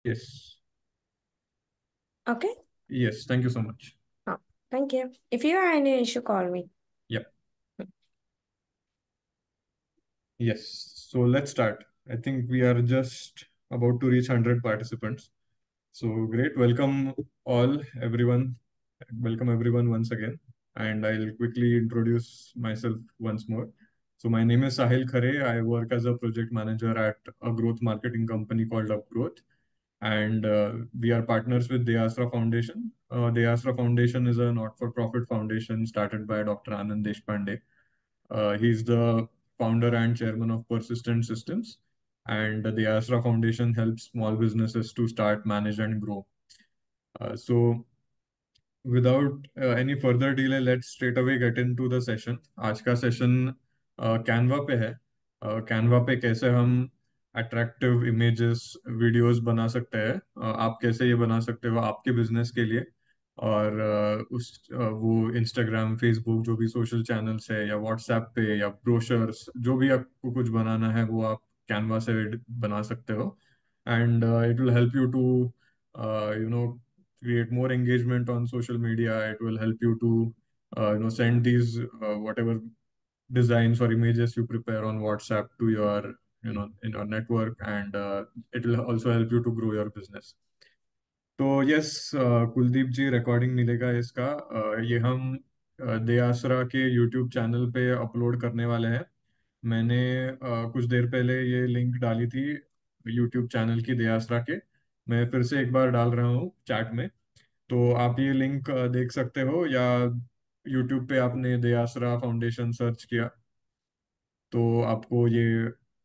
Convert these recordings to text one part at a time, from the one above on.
Yes. Okay. Yes. Thank you so much. Oh, thank you. If you have any issue, call me. Yep. Yes. So let's start. I think we are just about to reach 100 participants. So great. Welcome all, everyone. Welcome everyone once again. And I'll quickly introduce myself once more. So my name is Sahil Khare. I work as a project manager at a growth marketing company called Upgrowth. And we are partners with Deyasra Foundation. Deyasra Foundation is a not-for-profit foundation started by Dr. Anand Deshpande. He's the founder and chairman of Persistent Systems, and the Asra Foundation helps small businesses to start, manage, and grow. So, without any further delay, let's straight away get into the session. आज का session Canva पे है. Canva पे कैसे हम attractive images videos बना सकते हैं. आप कैसे ये बना सकते हो आपके बिजनेस के लिए. और वो इंस्टाग्राम फेसबुक जो भी सोशल चैनल्स है या व्हाट्सएप पे या ब्रोशर्स जो भी आपको कुछ बनाना है वो आप कैनवा से बना सकते हो. And it will help you to you know create more engagement on social media. It will help you to send these whatever designs or images you prepare on WhatsApp to your in your network, and it will also help you to grow your business. तो yes, Kuldeep जी recording मिलेगा इसका. ये हम दे आसरा के YouTube channel पे upload करने वाले हैं. मैंने कुछ देर पहले ये लिंक डाली थी यूट्यूब चैनल की दे आसरा के. मैं फिर से एक बार डाल रहा हूँ चैट में. तो आप ये लिंक देख सकते हो, या यूट्यूब पे आपने दे आसरा फाउंडेशन सर्च किया तो आपको ये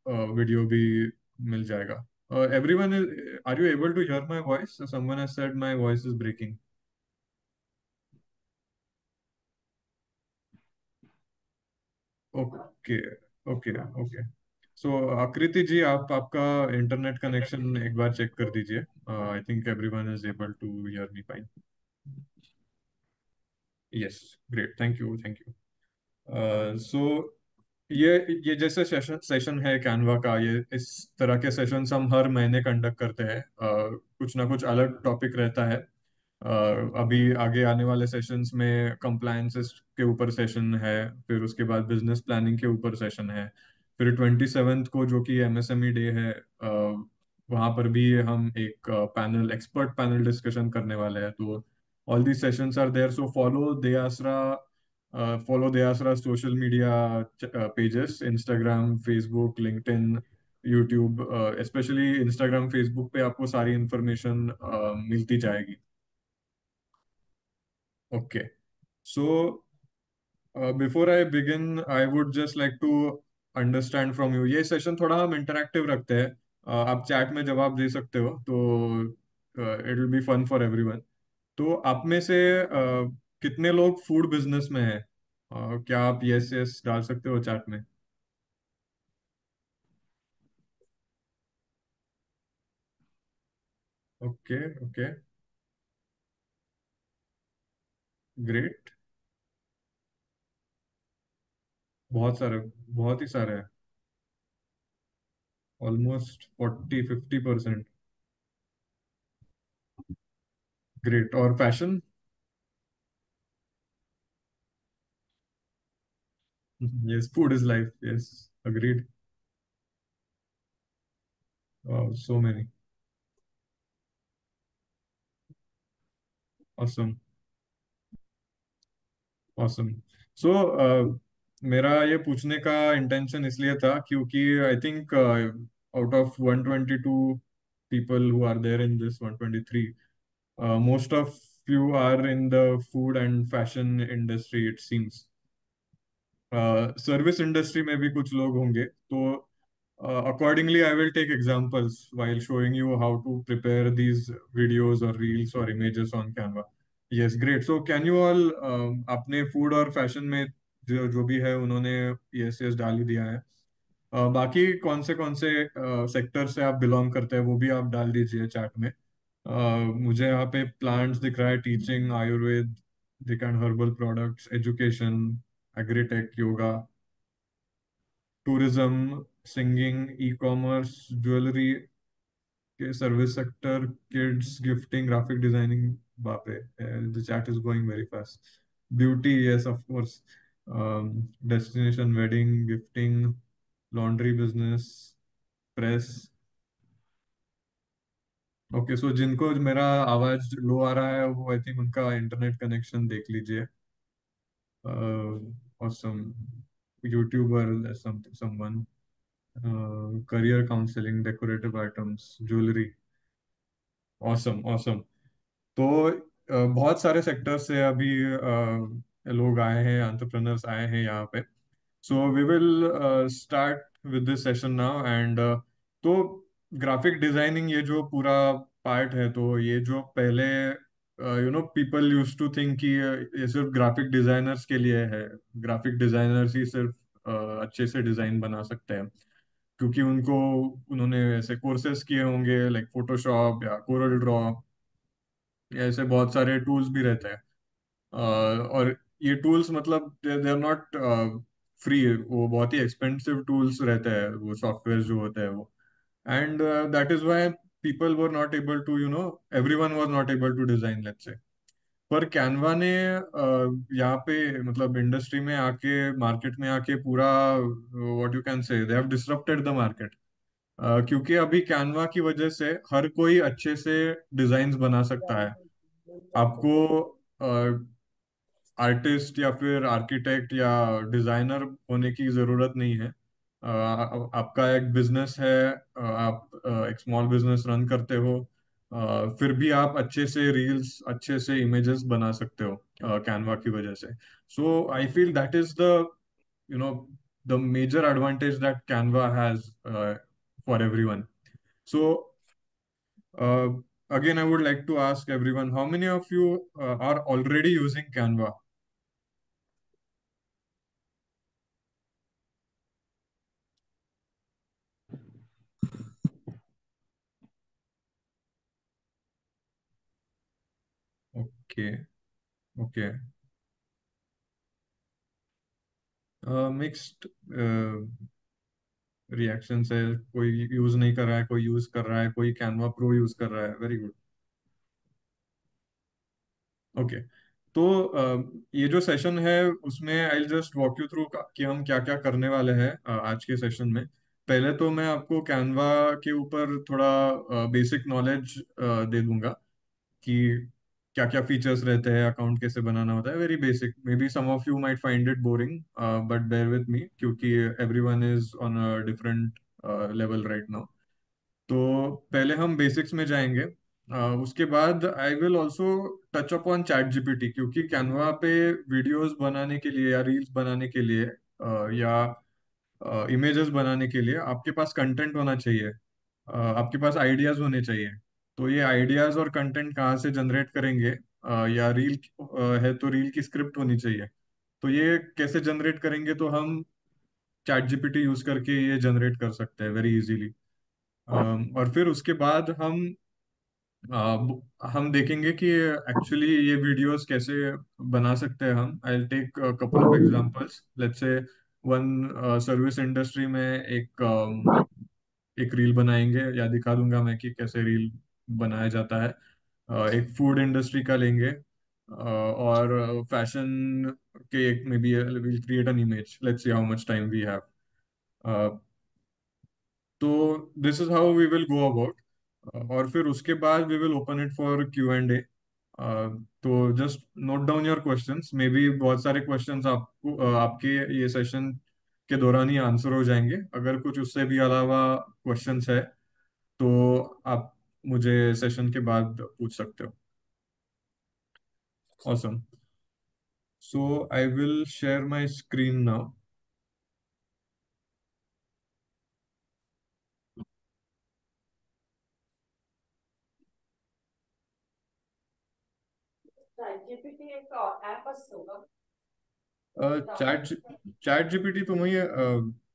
वीडियो भी मिल जाएगा. Everyone, are you able to hear my voice? Someone has said my voice is breaking. Okay. Okay. Okay. So Aakriti ji, आप आपका इंटरनेट कनेक्शन एक बार चेक कर दीजिए. I think everyone is able to hear me fine. Yes. Great. Thank you. Thank you. So ये ये जैसे session session है Canva का, ये इस तरह के सेशंस हम हर महीने कंडक्ट करते हैं. कुछ ना कुछ अलग टॉपिक रहता है. अभी आगे आने वाले सेशंस में कंप्लायंसेस के ऊपर सेशन है. फिर उसके बाद बिजनेस प्लानिंग के ऊपर सेशन है. फिर 27th को जो कि एमएसएमई डे है, वहाँ पर भी हम एक पैनल एक्सपर्ट पैनल डिस्कशन करने वाले हैं. तो all the sessions are there. So follow Deyasra social media pages, Instagram, Facebook, LinkedIn, YouTube. Especially Instagram, Facebook पे आपको सारी इंफॉर्मेशन मिलती जाएगी. Okay. So before I begin I would just like to understand from you. ये session थोड़ा हम interactive रखते हैं. आप चैट में जवाब दे सकते हो, तो it will be fun for everyone. तो आप में से कितने लोग फूड बिजनेस में हैं? क्या आप यस यस डाल सकते हो चैट में? ओके. ओके. ग्रेट. बहुत सारे. बहुत ही सारे हैं. ऑलमोस्ट 40-50%. ग्रेट. और fashion? Yes, food is life. Yes. Agreed. So many. Awesome. Awesome. So मेरा ये पूछने का इंटेंशन इसलिए था क्योंकि I think out of 122 people who are there in this 123, most of you are in the food and fashion industry, it seems. Service industry में भी कुछ लोग होंगे. तो accordingly I will take examples while showing you how to prepare these videos or reels or images on Canva. Yes, great. So can you all अपने food और fashion में जो जो भी है उन्होंने यस यस डाल ही दिया है. बाकी कौन से सेक्टर से आप बिलोंग करते हैं वो भी आप डाल दीजिए चैट में. मुझे यहाँ पे प्लांट्स दिख रहा है, टीचिंग, आयुर्वेद, दिख and herbal products, education, agritech, yoga, tourism, singing, E commerce, jewellery, के service sector, kids, gifting, graphic designing, बाप रे, the chat is going very fast. Beauty, yes of course. Destination wedding, gifting, laundry business, press. Okay, so जिनको मेरा आवाज low आ रहा है वो आई थिंक उनका इंटरनेट कनेक्शन देख लीजिए. Awesome. YouTuber, someone. Career counselling, decorative items, jewellery. Awesome, awesome. तो बहुत सारे सेक्टर से अभी लोग आए हैं, एंटरप्रेनर्स आए हैं यहाँ पे. So we will start with this session now. And तो ग्राफिक डिजाइनिंग, ये जो पूरा पार्ट है, तो ये जो पहले पीपल यूज टू थिंक कि ये सिर्फ ग्राफिक डिजाइनर्स के लिए है. ग्राफिक डिजाइनर्स ही सिर्फ अच्छे से डिजाइन बना सकते हैं, क्योंकि उन्होंने ऐसे कोर्सेज किए होंगे लाइक फोटोशॉप या कोरल ड्रॉ. ऐसे बहुत सारे टूल्स भी रहते हैं. और ये टूल्स मतलब दे आर नॉट फ्री. वो बहुत ही एक्सपेंसिव टूल्स रहते हैं, वो सॉफ्टवेयर जो होते हैं वो. And that is why people were not able to, everyone was not able to design, let's say. पर कैनवा ने यहाँ पे मतलब इंडस्ट्री में आके, मार्केट में आके पूरा, व्हाट यू कैन से, they have disrupted the market. क्योंकि अभी कैनवा की वजह से हर कोई अच्छे से डिजाइन्स बना सकता है. आपको आर्टिस्ट या फिर आर्किटेक्ट या डिजाइनर होने की जरूरत नहीं है. आपका एक बिजनेस है, आप एक स्मॉल बिजनेस रन करते हो, फिर भी आप अच्छे से रील्स, अच्छे से इमेजेस बना सकते हो कैनवा की वजह से. So I feel that is the, you know the major advantage that Canva has for everyone. So again, I would like to ask everyone, how many of you are already using Canva? Okay, okay. Mixed reactions है. कोई use नहीं कर रहा है, कोई use कर रहा है, कोई कैनवा प्रो यूज कर रहा है. Very good. ओके. तो ये जो सेशन है उसमें I just walk you through कि हम क्या क्या करने वाले हैं आज के सेशन में. पहले तो मैं आपको कैनवा के ऊपर थोड़ा बेसिक नॉलेज दे दूंगा कि क्या क्या फीचर्स रहते हैं, अकाउंट कैसे बनाना होता है. Very basic. May be some of you might find it boring, but bear with me, क्योंकि everyone is on a different level right now. तो पहले हम बेसिक्स में जाएंगे. उसके बाद I will also touch upon chat GPT, क्योंकि Canva पे वीडियोस बनाने के लिए या रील्स बनाने के लिए या इमेजेस बनाने के लिए आपके पास कंटेंट होना चाहिए. आपके पास आइडियाज होने चाहिए. तो ये आइडियाज और कंटेंट कहाँ से जनरेट करेंगे? या रील है तो रील की स्क्रिप्ट होनी चाहिए. तो ये कैसे जनरेट करेंगे? तो हम चैट जीपीटी यूज करके ये जनरेट कर सकते हैं वेरी इजीली. और फिर उसके बाद हम देखेंगे कि एक्चुअली ये वीडियोस कैसे बना सकते हैं हम. I will take couple of examples. Let's say one service industry में एक रील बनाएंगे, या दिखा दूंगा मैं कि कैसे रील बनाया जाता है. एक फूड इंडस्ट्री का लेंगे, और फैशन के एक, maybe will create an image. Let's see how much time we have. तो this is how we will go about. और फिर उसके बाद we will open it for Q&A. तो just note down your questions. Maybe बहुत सारे questions आपको आपके ये सेशन के दौरान ही आंसर हो जाएंगे. अगर कुछ उससे भी अलावा क्वेश्चंस है तो आप मुझे सेशन के बाद पूछ सकते हो. Awesome. So I will share my screen now. ChatGPT एक ऐप असतो का? चैट चैट जीपीटी तो वही है.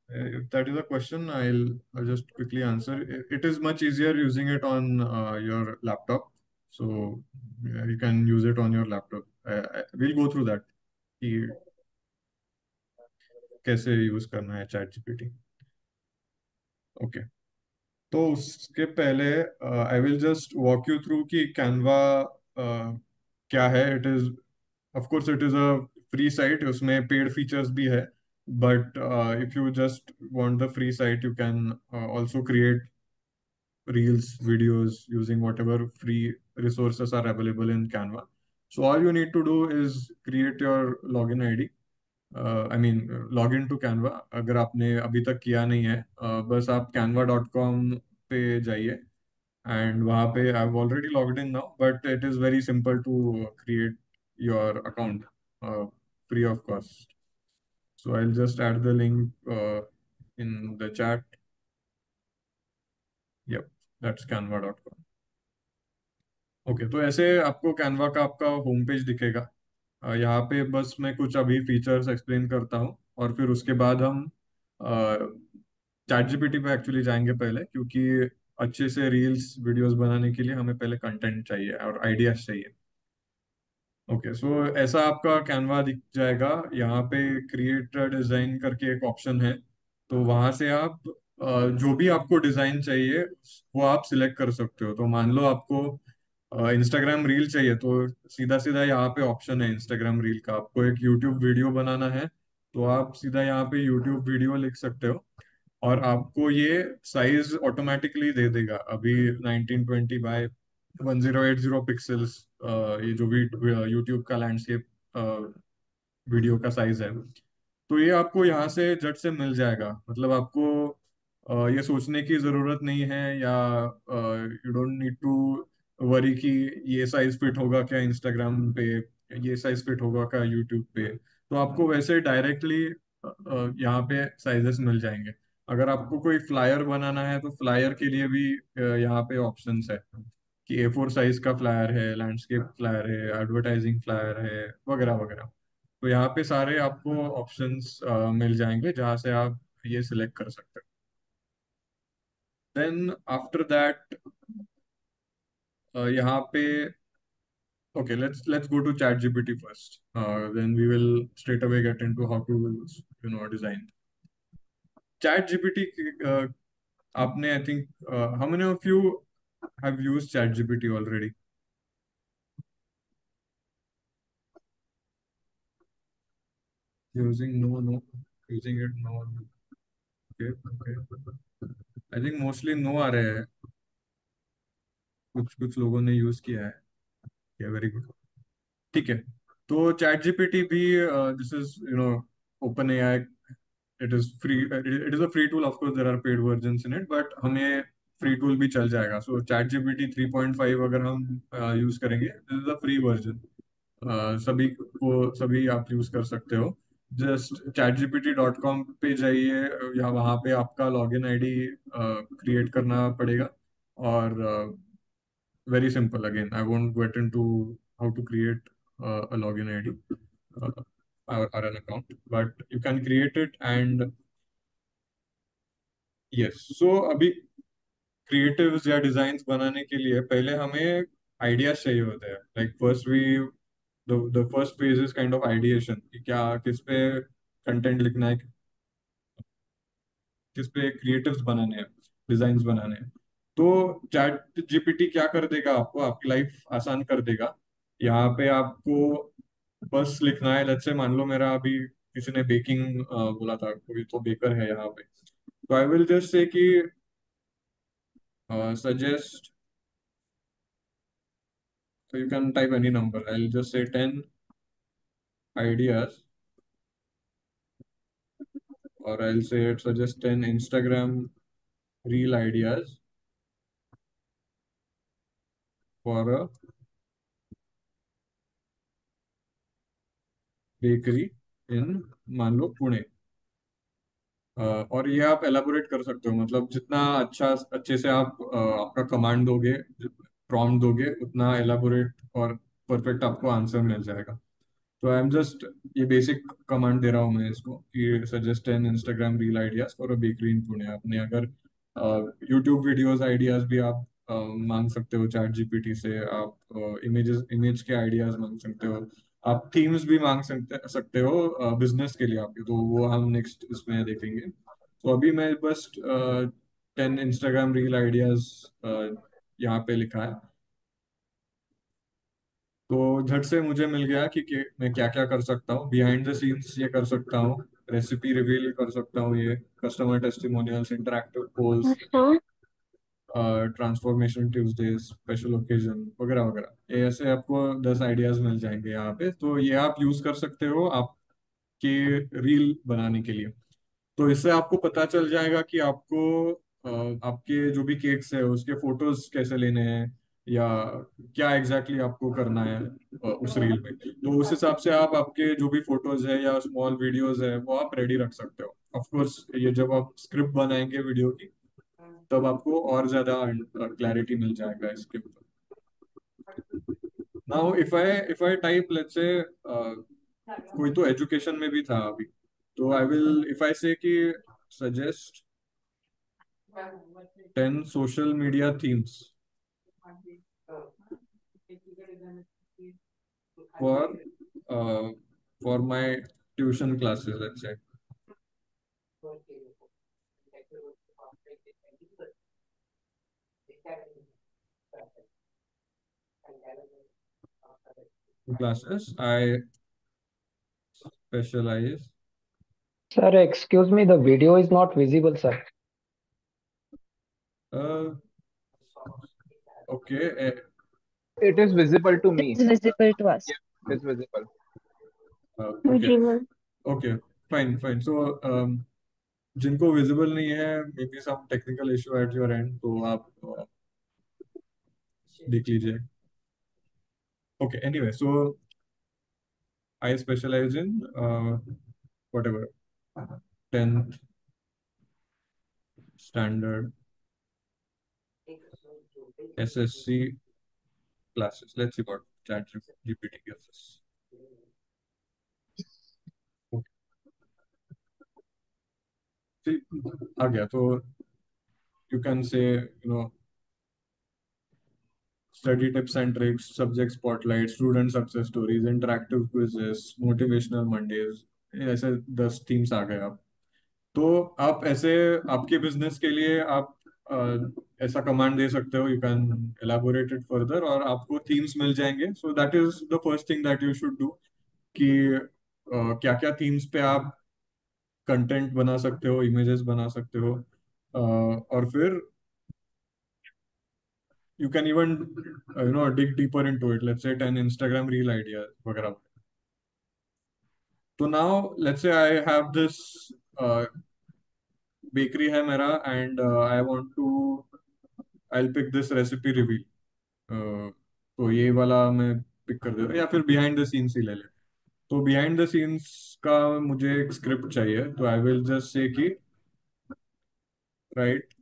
if that is a question, I'll just quickly answer. It is much easier using it on your laptop. So you can use it on your laptop. We'll go through that कि कैसे use करना है chat GPT. Okay. तो उसके पहले आई will just walk you through कि Canva क्या है। It is, of course it is a free site, उसमें पेड फीचर्स भी है, but if you just want the free site you can also create reels, videos using whatever free resources are available in Canva. So all you need to do is create your login ID. I mean log in to Canva. अगर आपने अभी तक किया नहीं है, बस आप canva.com पे जाइए एंड वहाँ पे I have already logged in now, but it is very simple to create your account free of cost. So I will just add the link in the chat. Yup, that's canva.com। Okay, तो ऐसे आपको Canva का आपका home page दिखेगा। यहाँ पे बस मैं कुछ अभी फीचर्स एक्सप्लेन करता हूँ और फिर उसके बाद हम चैट जीपीटी पे एक्चुअली जाएंगे पहले, क्योंकि अच्छे से रील्स वीडियोस बनाने के लिए हमें पहले कंटेंट चाहिए और आइडियाज चाहिए। ओके, सो ऐसा आपका कैनवा दिख जाएगा। यहाँ पे क्रिएट डिजाइन करके एक ऑप्शन है, तो वहां से आप जो भी आपको डिजाइन चाहिए वो आप सिलेक्ट कर सकते हो। तो मान लो आपको इंस्टाग्राम रील चाहिए, तो सीधा सीधा यहाँ पे ऑप्शन है इंस्टाग्राम रील का। आपको एक यूट्यूब वीडियो बनाना है तो आप सीधा यहाँ पे यूट्यूब वीडियो लिख सकते हो और आपको ये साइज ऑटोमेटिकली दे देगा। अभी 1920 बाय 1080 पिक्सल्स ये जो भी यूट्यूब का लैंडस्केप वीडियो का साइज है, तो ये आपको यहाँ से झट से मिल जाएगा। मतलब आपको ये सोचने की जरूरत नहीं है, या you don't need to worry कि ये साइज फिट होगा क्या इंस्टाग्राम पे, ये साइज फिट होगा क्या यूट्यूब पे। तो आपको वैसे डायरेक्टली यहाँ पे साइजेस मिल जाएंगे। अगर आपको कोई फ्लायर बनाना है तो फ्लायर के लिए भी यहाँ पे ऑप्शंस है कि A4 साइज का फ्लायर है, लैंडस्केप फ्लायर है, एडवर्टाइजिंग फ्लायर है, वगैरह वगैरह। तो यहाँ पे सारे आपको ऑप्शंस मिल जाएंगे जहाँ से आप ये सिलेक्ट कर सकते हो। देन आफ्टर दैट यहाँ पे, okay, let's go to ChatGPT first. Then we will straight away get into how to design ChatGPT। आपने, I think, how many of you have used ChatGPT already? Using, no, no. Using it, no, no. Okay, okay। I think mostly no आ रहे हैं, कुछ कुछ लोगों ने use किया है। Yeah, very good। ठीक है, तो चैट जीपीटी भी, this is Open AI, it is free, it is a free tool. Of course there are paid versions in it, but हमें फ्री टूल भी चल जाएगा। सो चैट जीपीटी 3.5 अगर हम यूज करेंगे, this is a free version. सभी को, सभी आप यूज कर सकते हो। जस्ट chatgpt.com पे जाइए, या वहाँ पे आपका लॉगिन आईडी क्रिएट करना पड़ेगा। और very simple, again I won't get into how to create a login id or an account, but you can create it। and yes, so अभी क्रिएटिव्स या डिजाइन्स बनाने के लिए पहले हमें आइडियाज चाहिए होते हैं। Like first we, the first phase is kind of ideation, कि क्या, किस पे कंटेंट लिखना है, किस पे क्रिएटिव्स बनाने हैं, डिजाइन्स बनाने हैं। तो चैट जीपीटी क्या कर देगा, आपको आपकी लाइफ आसान कर देगा। यहाँ पे आपको बस लिखना है। लेट्स से मान लो मेरा अभी किसी ने बेकिंग बोला था, कोई तो बेकर है यहाँ पे, तो आई विल जस्ट से कि suggest, so you can type any number, I'll just say 10 ideas, or I'll say suggest 10 Instagram reel ideas for a bakery in, मान लो, पुणे। और ये आप एलाबोरेट कर सकते हो, मतलब जितना अच्छे से आप आपका कमांड दोगे, प्रॉम्प्ट दोगे, उतना एलाबोरेट और परफेक्ट आपको आंसर मिल जाएगा। तो आई एम जस्ट ये बेसिक कमांड दे रहा हूँ मैं इसको कि suggest 10 Instagram reel ideas for a bakery in Pune. आपने अगर यूट्यूब वीडियोस आइडियाज भी आप मांग सकते हो चैट जीपीटी से। आप इमेज के आइडियाज मांग सकते हो। आप थीम्स भी मांग सकते हो बिजनेस के लिए आपके, तो वो हम नेक्स्ट इसमें देखेंगे। तो अभी मैं बस 10 इंस्टाग्राम रील आइडियाज यहाँ पे लिखा है। तो झट से मुझे मिल गया कि मैं क्या क्या कर सकता हूँ बिहाइंड द सीन्स। ये कर सकता हूँ, रेसिपी रिवील कर सकता हूँ, ये कस्टमर टेस्टिमोनियल्स, इंटरैक्टिव पोल्स, अच्छा। ट्रांसफॉर्मेशन ट्यूसडे, स्पेशल ओकेजन वगैरह वगैरह। ये ऐसे आपको 10 आइडियाज मिल जाएंगे यहाँ पे। तो ये आप यूज कर सकते हो आपके रील बनाने के लिए। तो इससे आपको पता चल जाएगा कि आपको आपके जो भी केक्स है उसके फोटोज कैसे लेने हैं, या क्या एग्जैक्टली आपको करना है उस रील में। तो उस हिसाब से आप आपके जो भी फोटोज है या स्मॉल वीडियोज है वो आप रेडी रख सकते हो। ऑफ कोर्स ये जब आप स्क्रिप्ट बनाएंगे वीडियो की तब आपको और ज्यादा क्लैरिटी मिल जाएगा इसके ऊपर। Now if I type let's say कोई तो एजुकेशन में भी था अभी, तो आई विल इफ आई से कि suggest 10 social media themes for uh, for my tuition classes, let's say. Classes I specialize. Sir, excuse me, the video is not visible, sir. uh, okay. It is visible to me. It's visible to us. Yeah, it is visible. Okay, Visible. okay, fine. So जिनको visible नहीं है, may B some technical issue at your end, तो आप देख लीजिए। Okay, anyway, so I specialize in whatever 10th standard SSC classes. Let's see what ChatGPT gives us. Okay. See, आ गया तो you can say, study tips and tricks, subject spotlight, student success stories, interactive quizzes, motivational Mondays। ऐसे 10 themes आ गए आप। तो आप ऐसे आपके business के लिए आप ऐसा कमांड दे सकते हो, you can elaborate it further, और आपको थीम्स मिल जाएंगे। सो that is the first thing that you should do कि क्या क्या थीम्स पे आप कंटेंट बना सकते हो, इमेजेस बना सकते हो, और फिर you can even dig deeper into it, let's say 10 Instagram reel ideas वगैरह। तो now let's say I have this bakery है मेरा, and I want to I pick this recipe reveal. तो ये वाला मैं पिक कर देता हूँ, या फिर बिहाइंड द सीन्स ही ले ले। तो बिहाइंड द सीन्स का मुझे एक स्क्रिप्ट चाहिए, तो आई विल जस्ट से कि राइट,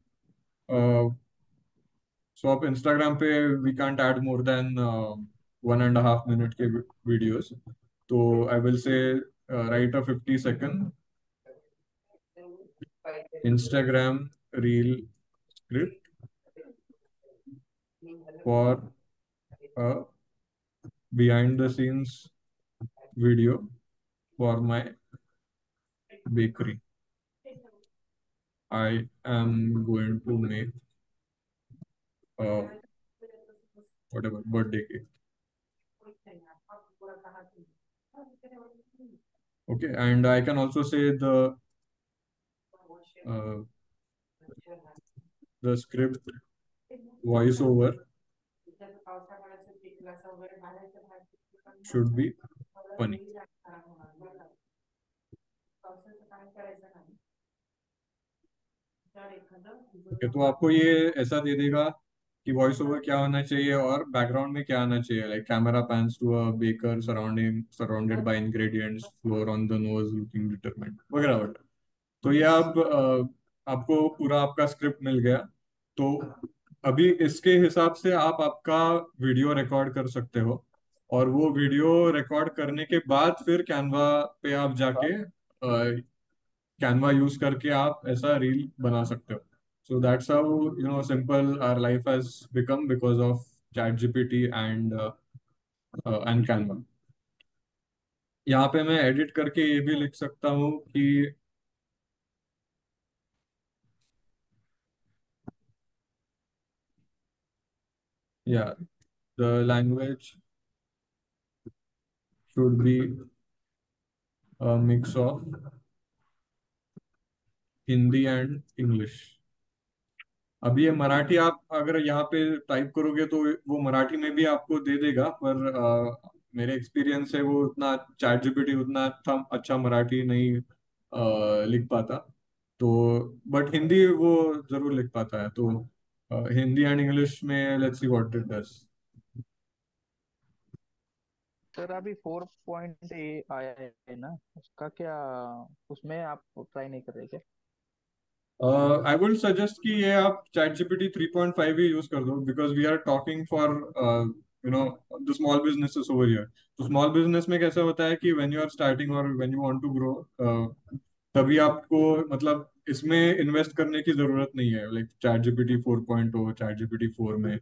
सो आप इंस्टाग्राम पे we can't add more than 1.5 minute के वीडियोस। तो I will say write a 50 second Instagram reel script for a behind the scenes video for my bakery. I am going to make uh, whatever birthday cake. Okay, and I can also say uh, the script voiceover should be funny. Okay, तो आपको ये ऐसा दे देगा कि voice over क्या होना चाहिए और बैकग्राउंड में क्या आना चाहिए, like camera pans to a baker surrounded by ingredients, flour on the nose looking determined वगैरह वगैरह। तो ये आप आपको पूरा आपका स्क्रिप्ट मिल गया। तो अभी इसके हिसाब से आप आपका वीडियो रिकॉर्ड कर सकते हो, और वो वीडियो रिकॉर्ड करने के बाद फिर कैनवा पे आप जाके कैनवा यूज करके आप ऐसा रील बना सकते हो। So that's how simple our life has become because of chat GPT and Canva. यहाँ पे मैं एडिट करके ये भी लिख सकता हूँ कि Yeah, the language should be a mix of Hindi and English. अभी ये मराठी आप अगर यहाँ पे टाइप करोगे तो वो मराठी में भी आपको दे देगा, पर मेरे एक्सपीरियंस से वो उतना चैट जीपीटी उतना अच्छा मराठी नहीं लिख पाता। तो बट हिंदी वो जरूर लिख पाता है। तो हिंदी एंड इंग्लिश में let's see what it does. Sir अभी 4.8 आया है ना, उसका क्या, उसमें आप ट्राई नहीं कर रहे क्या? आई वुड सजेस्ट कि ये आप चैट जीपीटी 3.5 ही यूज कर दो, because we are talking for you know the small businesses over here. तो स्मॉल बिजनेस में कैसा होता है कि व्हेन यू आर स्टार्टिंग और when you want to grow, तभी आपको मतलब इसमें इन्वेस्ट करने की जरूरत नहीं है। Like chat GPT 4.0, chat GPT 4 में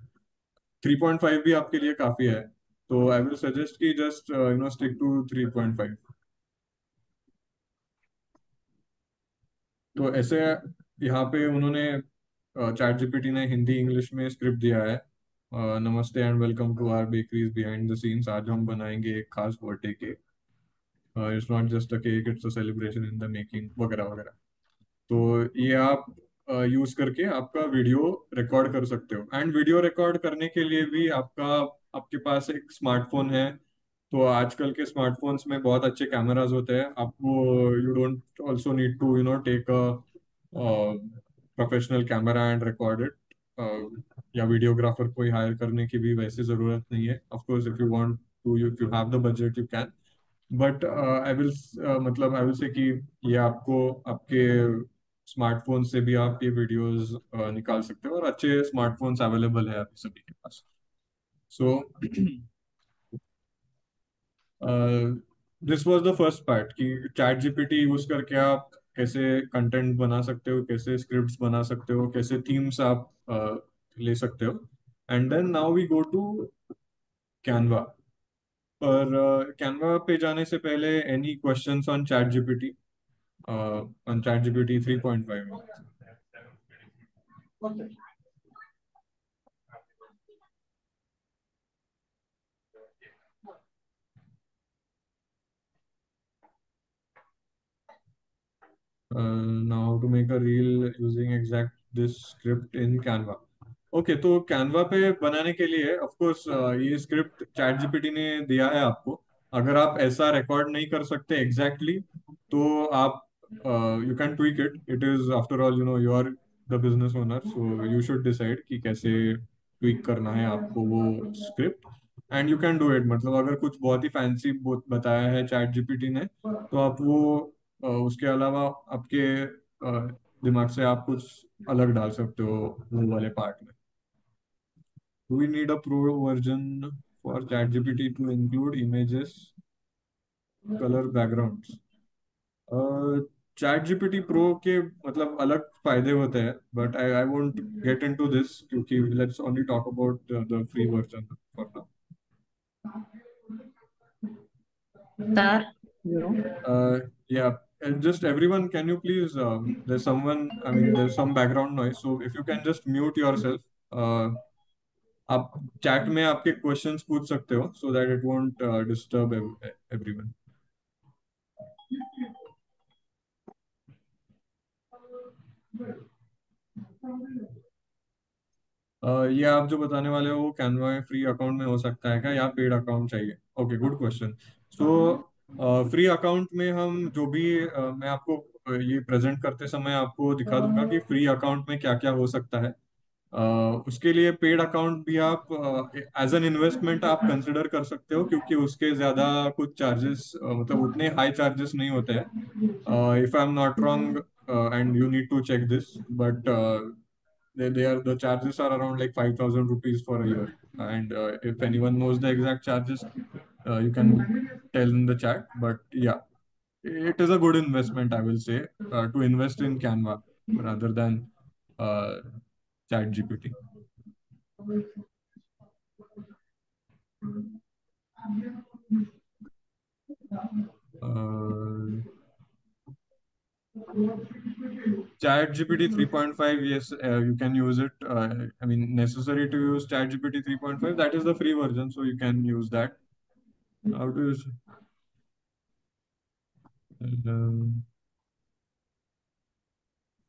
3.5 भी आपके लिए काफी है। तो आई विल सजेस्ट कि जस्ट स्टिक टू 3.5। तो ऐसे यहाँ पे उन्होंने चैट जीपीटी ने हिंदी इंग्लिश में स्क्रिप्ट दिया है। नमस्ते and welcome to our bakery's behind the scenes. आज हम बनाएंगे एक खास birthday cake. It's not just a cake, it's a celebration in the making, वगैरह वगैरह। तो ये आप यूज करके आपका वीडियो रिकॉर्ड कर सकते हो। एंड वीडियो रिकॉर्ड करने के लिए भी आपके पास एक स्मार्टफोन है। तो आजकल के स्मार्टफोन्स में बहुत अच्छे कैमरास होते हैं। आपको you don't also need to take a professional camera and record it, या वीडियोग्राफर कोई हायर करने की भी वैसे जरूरत नहीं है। Of course if you want to, if you have the budget you can. But I will मतलब आई विल से कि ये आपको आपके स्मार्टफोन से भी आप ये वीडियोस निकाल सकते हो, और अच्छे स्मार्टफोन्स अवेलेबल है अभी सभी के पास। So this was the first part कि चैट जीपीटी यूज करके आप कैसे कंटेंट बना सकते हो, कैसे स्क्रिप्ट्स बना सकते हो, कैसे थीम्स आप ले सकते हो। And then now we go to Canva. पर कैनवा पे जाने से पहले any questions on chat GPT, on chat GPT 3.5? now how to make a reel using exact this script in Canva. Okay, तो कैनवा पे बनाने के लिए ऑफ कोर्स ये स्क्रिप्ट चैट जीपीटी ने दिया है आपको। अगर आप ऐसा रिकॉर्ड नहीं कर सकते एग्जैक्टली तो आप you can tweak it. It is after all you are the business owner, so you should decide कि कैसे ट्वीक करना है आपको वो script. And you can do it. मतलब अगर कुछ बहुत ही फैंसी बताया है चैट जीपीटी ने, तो आप वो उसके अलावा आपके दिमाग से आप कुछ अलग डाल सकते हो वो वाले पार्ट में। Do we need a pro version for ChatGPT to include images, color backgrounds? Chat GPT pro के मतलब अलग फायदे होते हैं, but I won't get into this क्योंकि let's only talk about the free version for now. Sir, Yeah, and just everyone, can you please? There's someone. I mean, there's some background noise, so if you can just mute yourself. आप chat में आपके questions पूछ सकते हो so that it won't disturb everyone. ये आप जो बताने वाले हो वो कैनवा में फ्री अकाउंट में हो सकता है क्या, या पेड अकाउंट चाहिए? Okay, good question. So free account में हम जो भी मैं आपको ये प्रेजेंट करते समय आपको दिखा दूंगा कि फ्री अकाउंट में क्या क्या हो सकता है। उसके लिए पेड अकाउंट भी आप एज एन इन्वेस्टमेंट आप कंसिडर कर सकते हो, क्योंकि उसके ज्यादा कुछ चार्जेस मतलब उतने हाई चार्जेस नहीं होते हैं। If I am not wrong, and you need to check this, but the charges are around like 5,000 rupees for a year. And if anyone knows the exact charges, you can tell in the chat. But yeah, it is a good investment, I will say, to invest in Canva rather than uh, Chat GPT. ChatGPT 3.5, yes, you can use it. I mean, necessary to use ChatGPT 3.5. That is the free version, so you can use that. How to use? Um,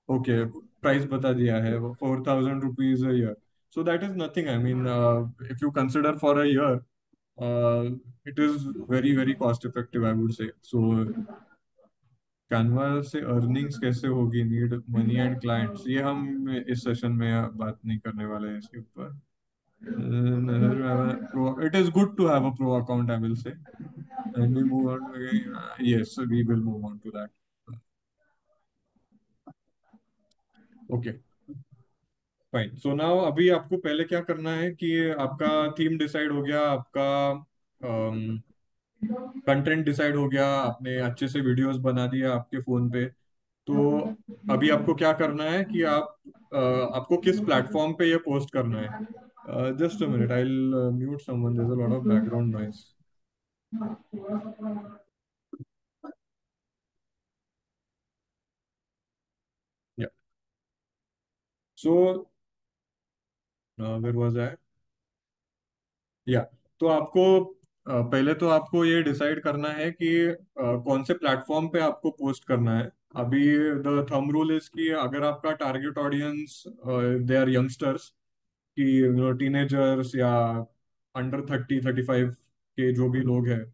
okay, price बता दिया है वो 4,000 rupees a year. So that is nothing. I mean, if you consider for a year, uh, it is very very cost effective, I would say. So Canva से earnings कैसे होगी, need money and clients, ये हम इस session में बात नहीं करने वाले हैं इसके ऊपर. It is good to have a pro account, I will say. And we move on again. Yes, we will move on to that. Okay, fine. So now अभी आपको पहले क्या करना है कि आपका थीम डिसाइड हो गया, आपका कंटेंट डिसाइड हो गया, आपने अच्छे से वीडियोस बना दिया आपके फोन पे. तो अभी आपको क्या करना है कि आपको किस प्लेटफॉर्म पे ये पोस्ट करना है. Just a minute, I will mute someone, there is a lot of background noise. या सो वेयर वाज आई. या तो आपको पहले तो आपको ये डिसाइड करना है कि कौन से प्लेटफॉर्म पे आपको पोस्ट करना है. अभी द थंब रूल इज कि अगर आपका target audience they are youngsters, कि टीनेजर्स या अंडर 30 35 के जो भी लोग हैं,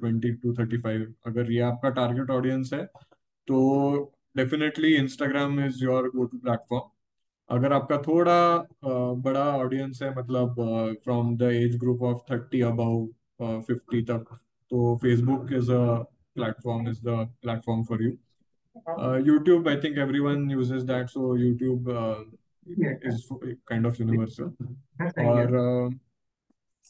20 to 35, अगर ये आपका टारगेट ऑडियंस है तो definitely Instagram is your go to platform. अगर आपका थोड़ा बड़ा ऑडियंस है, मतलब from the age group of 30 above 50 तक, तो Facebook is the platform for you. YouTube, I think everyone uses that, so YouTube is kind of universal. और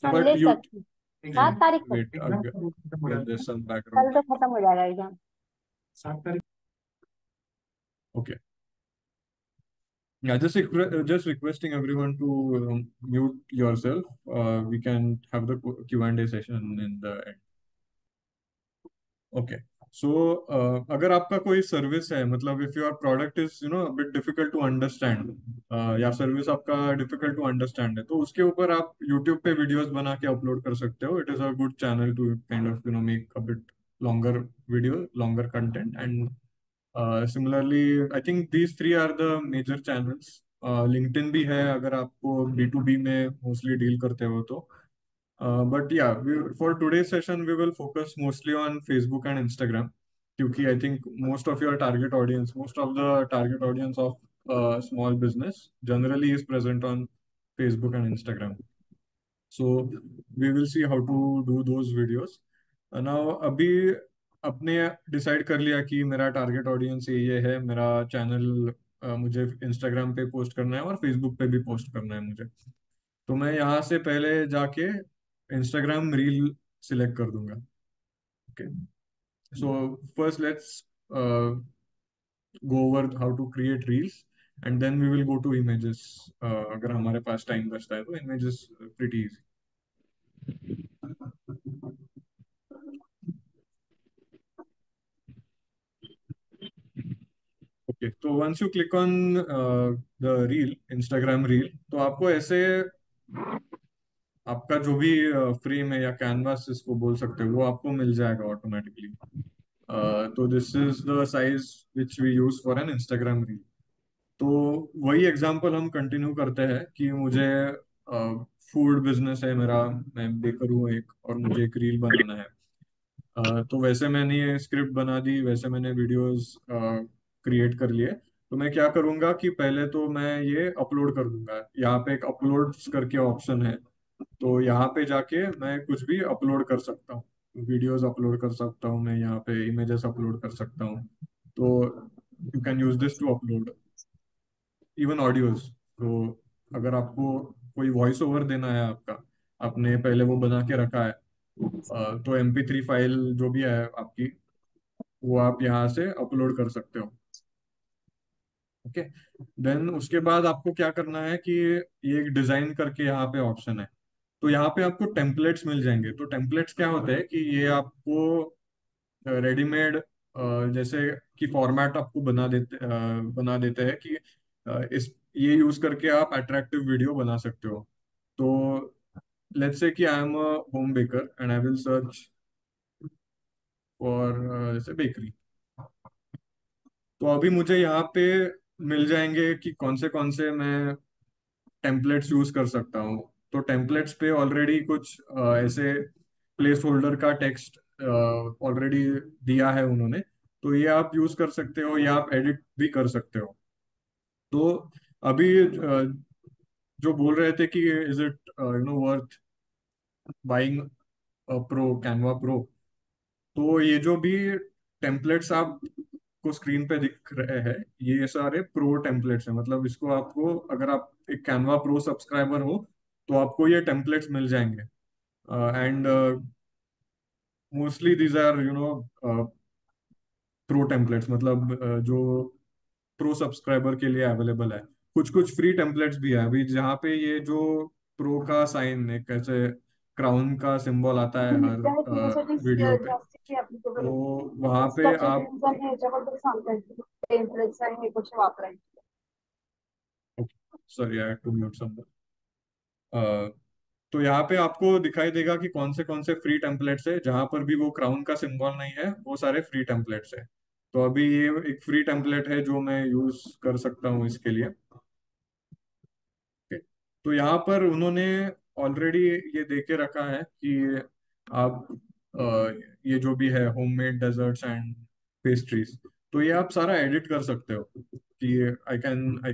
but ले यू सकती 7 तारीख को, वेट, अगर सम कल बैकग्राउंड. तो खत्म हो जाएगा exam. Okay. Yeah, just requesting everyone to mute yourself. We can have the Q&A session in the end. Okay. So, अगर आपका कोई सर्विस है, मतलब if your product is a bit difficult to understand, या सर्विस आपका difficult to understand है, तो उसके ऊपर आप YouTube पे वीडियोस बना के अपलोड कर सकते हो. It is a good channel to kind of make a bit longer video, longer content. And similarly, I think these three are the major channels. LinkedIn भी है अगर आपको B2B में मोस्टली डील करते हो तो. But yeah, for today's session, we will focus mostly on Facebook and Instagram. क्योंकि I think most of your target audience, most of the target audience of small business generally is present on Facebook and Instagram. So we will see how to do those videos. Now अभी अपने decide कर लिया कि मेरा target audience ये है, मेरा channel मुझे इंस्टाग्राम पे पोस्ट करना है और फेसबुक पे भी पोस्ट करना है मुझे. तो मैं यहाँ से पहले जाके इंस्टाग्राम रील सिलेक्ट कर दूंगा. Okay. So first let's go over how to create reels, and then we will go to images. अगर हमारे पास टाइम बचता है तो इमेजेस प्रीटी इजी. ओके, तो once you click on the reel, Instagram reel, तो आपको ऐसे आपका जो भी फ्रेम है या कैनवास इसको बोल सकते हो, वो आपको मिल जाएगा ऑटोमेटिकली. तो this is the size which we use for an Instagram reel. तो वही एग्जांपल हम कंटिन्यू करते हैं कि मुझे फूड बिजनेस है मेरा, मैं बेकर हूँ एक, और मुझे एक रील बनाना है. तो वैसे मैंने ये स्क्रिप्ट बना दी, वैसे मैंने वीडियोस क्रिएट कर लिए. तो मैं क्या करूंगा कि पहले तो मैं ये अपलोड कर दूंगा. यहाँ पे एक अपलोड्स करके ऑप्शन है, तो यहाँ पे जाके मैं कुछ भी अपलोड कर सकता हूँ. वीडियोस अपलोड कर सकता हूँ मैं, यहाँ पे इमेजेस अपलोड कर सकता हूँ. तो you can use this to upload even audios. तो अगर आपको कोई वॉइस ओवर देना है आपका, आपने पहले वो बना के रखा है, तो MP3 फाइल जो भी है आपकी, वो आप यहाँ से अपलोड कर सकते हो. ओके. देन उसके बाद आपको क्या करना है कि ये एक डिजाइन करके यहाँ पे ऑप्शन है, तो यहाँ पे आपको टेम्पलेट्स मिल जाएंगे. तो टेम्पलेट्स क्या होते हैं कि ये आपको रेडीमेड जैसे कि फॉर्मेट आपको बना देते हैं कि इस ये यूज करके आप अट्रैक्टिव वीडियो बना सकते हो। तो लेट्स से कि I am a home baker and I will search for जैसे बेकरी। तो अभी मुझे यहाँ पे मिल जाएंगे कि कौन से मैं टेम्पलेट्स यूज कर सकता हूँ। तो टेम्पलेट्स पे ऑलरेडी कुछ ऐसे प्लेस होल्डर का टेक्स्ट ऑलरेडी दिया है उन्होंने। तो ये आप यूज कर सकते हो या आप एडिट भी कर सकते हो। तो अभी जो बोल रहे थे कि is it worth buying pro Canva pro. तो ये जो भी टेम्पलेट्स आप को स्क्रीन पे दिख रहे हैं ये सारे प्रो टेम्पलेट्स हैं। मतलब इसको आपको अगर आप एक कैनवा प्रो सब्सक्राइबर हो तो आपको ये टेम्पलेट्स मिल जाएंगे। And mostly these are pro templates, मतलब जो प्रो सब्सक्राइबर के लिए अवेलेबल है। कुछ कुछ फ्री टेम्पलेट्स भी है अभी जहाँ पे ये जो प्रो का साइन एक ऐसे क्राउन का सिंबल आता है हर त्यासाठी वीडियो पे। जास्ती ऍप्लिकेबल तो आहे. वहां पे इन्स्टाचे आप रील्स आणि ह्याच्याबद्दल सांगता येईल टेम्पलेट्स आणि हे कसे वापरायचे. Sorry I had to mute someone. तो यहाँ पे आपको दिखाई देगा कि कौन से फ्री टेम्पलेट्स है। जहां पर भी वो क्राउन का सिंबल नहीं है वो सारे फ्री टेम्पलेट्स है। तो अभी ये एक फ्री टेम्पलेट है जो मैं यूज कर सकता हूँ इसके लिए। Okay. तो यहाँ पर उन्होंने ऑलरेडी ये दे के रखा है कि आप ये जो भी है होममेड डेजर्ट्स एंड पेस्ट्रीज, तो ये आप सारा एडिट कर सकते हो कि I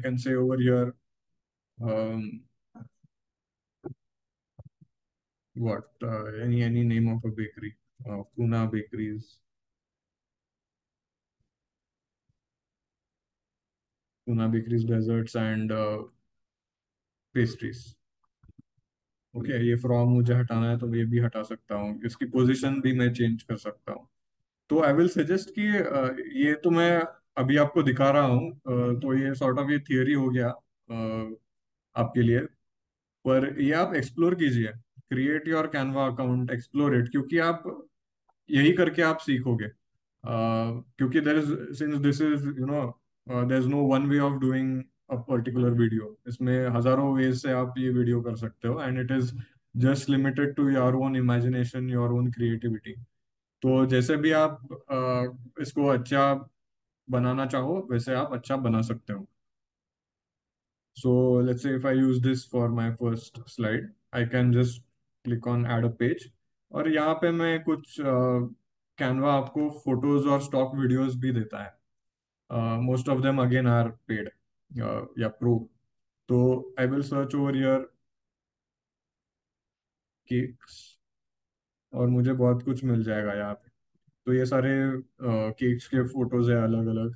can say over here what any name of a bakery, Pune Bakeries desserts and pastries। Okay, ये फ्रॉम मुझे हटाना है तो ये भी हटा सकता हूँ। इसकी पोजीशन भी मैं चेंज कर सकता हूँ। तो आई विल सजेस्ट कि ये तो मैं अभी आपको दिखा रहा हूँ। तो ये सॉर्ट ऑफ ये थियरी हो गया आपके लिए। पर ये आप एक्सप्लोर कीजिए, create your Canva account, explore it, क्योंकि आप यही करके आप सीखोगे। क्योंकि there is since this is there is no one way of doing a particular video. इसमें हजारों वेज से आप ये वीडियो कर सकते हो and it is just limited to your own imagination, your own creativity. तो जैसे भी आप इसको अच्छा बनाना चाहो वैसे आप अच्छा बना सकते हो। So let's say if I use this for my first slide, I can just click on add a page। और यहाँ पे मैं कुछ कैनवा आपको फोटोज और स्टॉक वीडियोस भी देता है। Most of them again are paid या प्रो। तो I will search over here cakes और मुझे बहुत कुछ मिल जाएगा यहाँ पे। तो ये सारे केक्स के फोटोज है अलग अलग।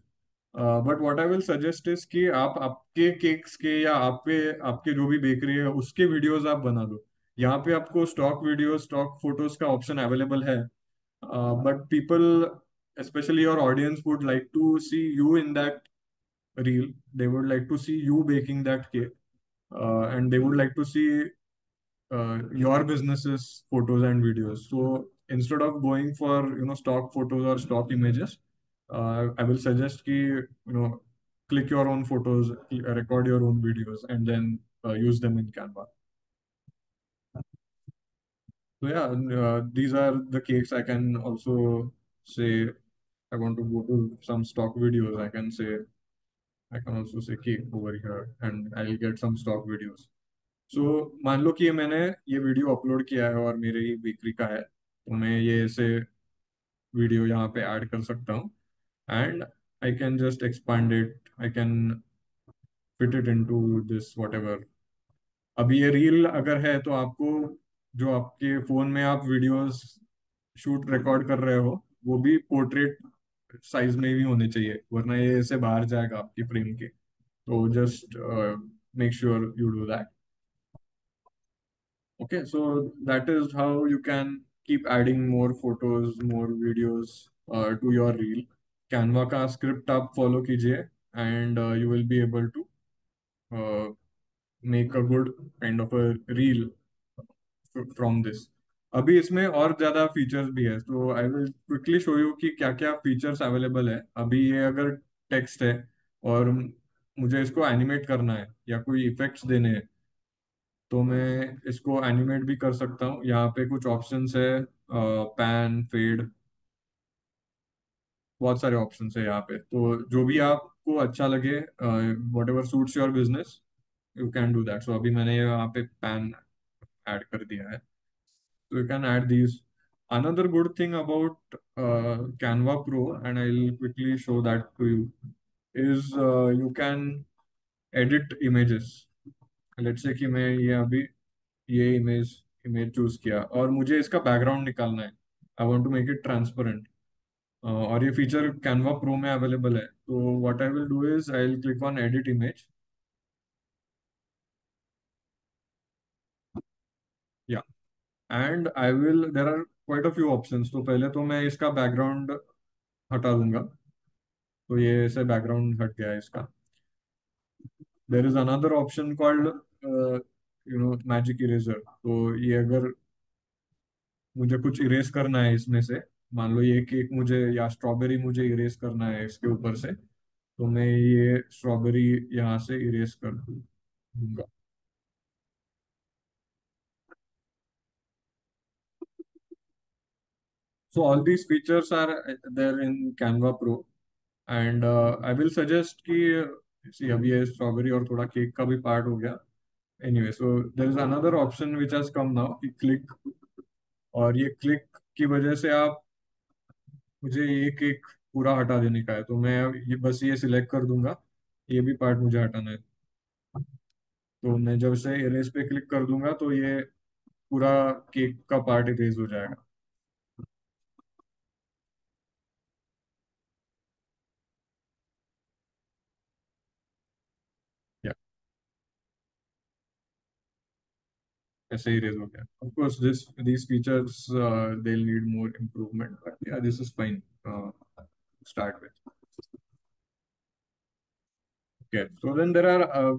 But what I will suggest is कि आप आपके केक्स के या आपके आपके जो भी बेकरी है उसके वीडियोस आप बना दो। यहाँ पे आपको स्टॉक वीडियो स्टॉक फोटोज का ऑप्शन अवेलेबल है। But people especially your audience would like to see you in that reel। they would like to see you baking that cake, and they would like to see your business's photos and videos। So instead of going for stock photos or stock images, I will suggest ki click your own photos, record your own videos, and then use them in Canva। So yeah, these are the cakes. I can also say I want to go to some stock videos. I can also say cake over here, and I'll get some stock videos। सो मान लो कि ये मैंने ये video upload किया है और मेरे ही bakery का है, तो मैं ये ऐसे वीडियो यहाँ पे ऐड कर सकता हूँ and I can just expand it, I can fit it into this whatever. अभी ये रील अगर है तो आपको जो आपके फोन में आप वीडियोस शूट रिकॉर्ड कर रहे हो वो भी पोर्ट्रेट साइज में भी होने चाहिए, वरना ये ऐसे बाहर जाएगा आपकी फ्रेम के। तो just make sure you do that. Okay, so that is how you can keep adding more photos, more videos to your reel। Canva का script आप follow कीजिए and you will be able to uh, make a good kind of a reel from this। अभी इसमें और ज्यादा features भी है, तो I will quickly show you कि क्या क्या फीचर्स अवेलेबल है अभी। ये अगर टेक्स्ट है और मुझे इसको एनिमेट करना है या कोई इफेक्ट्स देने हैं, तो मैं इसको एनिमेट भी कर सकता हूँ। यहाँ पे कुछ ऑप्शंस है, पैन, फेड, बहुत सारे ऑप्शंस है यहाँ पे। तो जो भी आपको अच्छा लगे, whatever suits your business, you can do that. So अभी मैंने यहाँ पे पैन ऐड कर दिया है, so you can add these. Another good thing about Canva Pro, and I'll quickly show that to you, is you can edit images. Let's say कि मैं ये अभी ये इमेज चूज किया और मुझे इसका बैकग्राउंड निकालना है। I want to make it transparent, और ये फीचर Canva Pro में अवेलेबल है। तो what I will do is I will click on edit image, yeah and I will, there are quite a few options. तो पहले तो मैं इसका बैकग्राउंड हटा दूंगा, तो ये ऐसे बैकग्राउंड हट गया है इसका। There is another option called magic eraser. तो ये अगर मुझे कुछ इरेज करना है इसमें से, मान लो ये केक मुझे या स्ट्रॉबेरी मुझे इरेज करना है इसके ऊपर से, तो मैं ये स्ट्रॉबेरी यहाँ से इरेज कर दूंगा। So all these features are there in Canva Pro, and I will suggest कि see, अभी ये स्ट्रॉबेरी और थोड़ा केक का भी पार्ट हो गया। Anyway, so there is another option which has come now, click. और ये क्लिक की वजह से आप, मुझे ये केक पूरा हटा देने का है, तो मैं ये बस ये सिलेक्ट कर दूंगा, ये भी पार्ट मुझे हटाना है। तो मैं जब से इरेज पे क्लिक कर दूंगा तो ये पूरा केक का पार्ट इरेज हो जाएगा। या ऐसे इरेज हो गया। Of course these features they'll need more improvement, but yeah, this is fine to start with. Okay, so then there are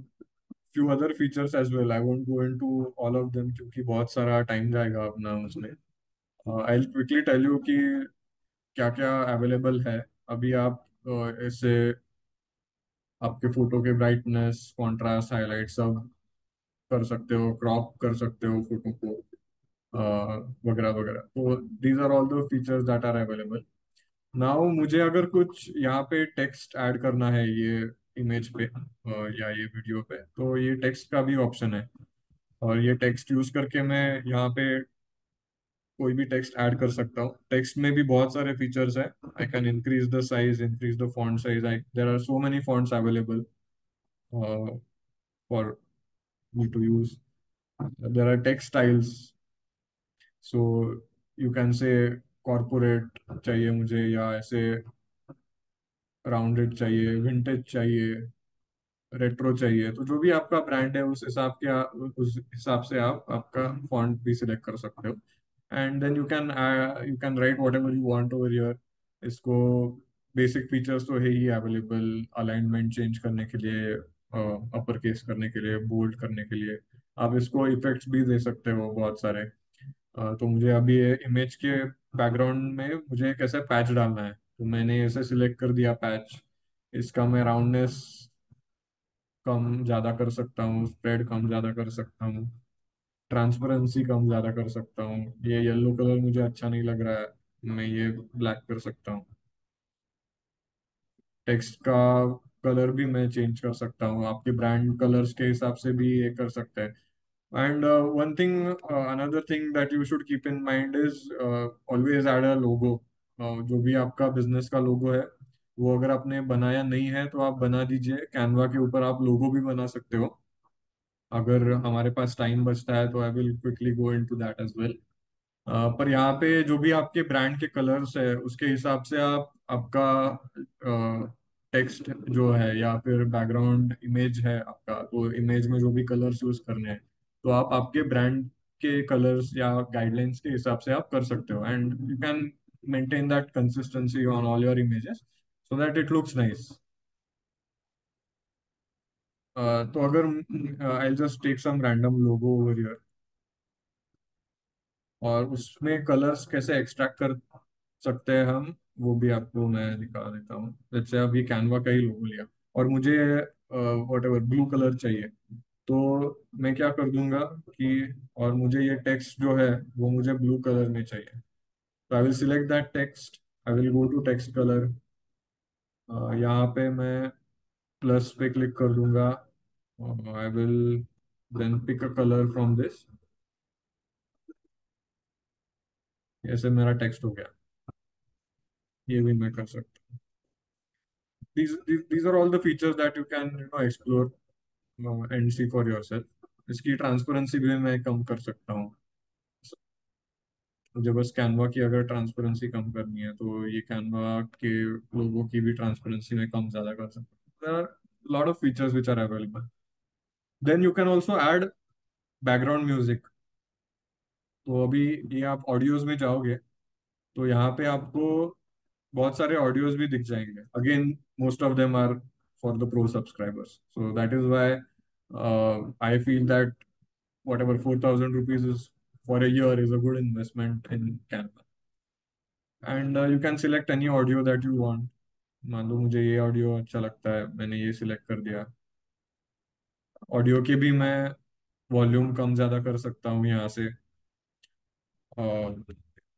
few other features as well. I won't go into all of them क्योंकि बहुत सारा time जाएगा अपना उसमें। I'll quickly tell you कि क्या क्या available है अभी। आप इससे आपके फोटो के ब्राइटनेस, कॉन्ट्रास्ट, हाईलाइट सब कर सकते हो, क्रॉप कर सकते हो फोटो को, वगैरह वगैरह। तो these are all the features that are available now. मुझे अगर कुछ यहाँ पे टेक्स्ट ऐड करना है ये इमेज पे या ये वीडियो पे, तो ये टेक्स्ट का भी ऑप्शन है। और ये टेक्स्ट यूज करके मैं यहाँ पे कोई भी टेक्स्ट ऐड कर सकता हूँ। टेक्स्ट में भी बहुत सारे फीचर्स है। I can increase the size, increase the font size. I there are so many fonts available for me to use. There are text styles, so you can say corporate चाहिए मुझे, या ऐसे rounded चाहिए, vintage चाहिए, retro चाहिए। तो जो भी आपका ब्रांड है उस हिसाब से आप आपका फॉन्ट भी सिलेक्ट कर सकते हो। And then you can write whatever you want over here. इसको बेसिक फीचर्स तो है ही अवेलेबल, अलाइनमेंट चेंज करने के लिए, अपर केस करने के लिए, बोल्ड करने के लिए। आप इसको इफेक्ट्स भी दे सकते हो बहुत सारे। तो मुझे अभी इमेज के बैकग्राउंड में मुझे कैसे पैच डालना है, तो मैंने ऐसे सिलेक्ट कर दिया पैच। इसका मैं राउंडनेस कम ज़्यादा कर सकता हूँ, स्प्रेड कम ज़्यादा कर सकता हूँ, ट्रांसपेरेंसी कम ज़्यादा कर सकता हूँ। ये येलो कलर मुझे अच्छा नहीं लग रहा है, मैं ये ब्लैक कर सकता हूँ। टेक्स्ट का कलर भी मैं चेंज कर सकता हूँ, आपके ब्रांड कलर्स के हिसाब से भी ये कर सकते हैं। And one thing, another thing that you should keep in mind is always add a logo. जो भी आपका बिजनेस का लोगो है, वो अगर आपने बनाया नहीं है तो आप बना दीजिए। कैनवा के ऊपर आप लोगो भी बना सकते हो। अगर हमारे पास टाइम बचता है तो I will quickly go into that as well. पर यहाँ पे जो भी आपके ब्रांड के कलर्स है उसके हिसाब से आप आपका टेक्स्ट जो है या फिर बैकग्राउंड इमेज है आपका, तो इमेज में जो भी कलर्स यूज करने हैं, तो आप आपके ब्रांड के कलर्स या गाइडलाइंस के हिसाब से आप कर सकते हो। And you can maintain that consistency on all your images so that it looks nice. तो अगर I just take some random logo over here. और उसमें कलर्स कैसे एक्सट्रैक्ट कर सकते हैं हम, वो भी आपको मैं दिखा देता हूँ। जैसे अभी कैनवा का ही लोगो लिया और मुझे वॉट एवर ब्लू कलर चाहिए, तो मैं क्या कर दूंगा कि और मुझे ये टेक्स्ट जो है वो मुझे ब्लू कलर में चाहिए, तो I will select that text, I will go to text colour, यहाँ पे मैं प्लस पे क्लिक कर दूंगा, I will then pick a colour from this, ऐसे मेरा टेक्स्ट हो गया। ये भी मैं कर सकता हूँ। These are all the features that you can explore and see for yourself. इसकी ट्रांसपेरेंसी भी मैं कम कर सकता हूँ। मुझे बस कैनवा की अगर ट्रांसपेरेंसी कम करनी है तो ये कैनवा के लोगों की भी ट्रांसपेरेंसी में कम ज्यादा कर सकता हूँ। Lot of features which are available. Then you can also add background music. तो अभी ये आप ऑडियोज में जाओगे तो यहाँ पे आपको बहुत सारे ऑडियोज भी दिख जाएंगे। Again most of them are for the pro subscribers, so that is why I feel that whatever 4,000 rupees is for a year is a good investment in Canva. And you can select any audio that you want. मान लो मुझे ये audio अच्छा लगता है, मैंने ये select कर दिया। ऑडियो के भी मैं वॉल्यूम कम ज़्यादा कर सकता हूँ यहाँ से, और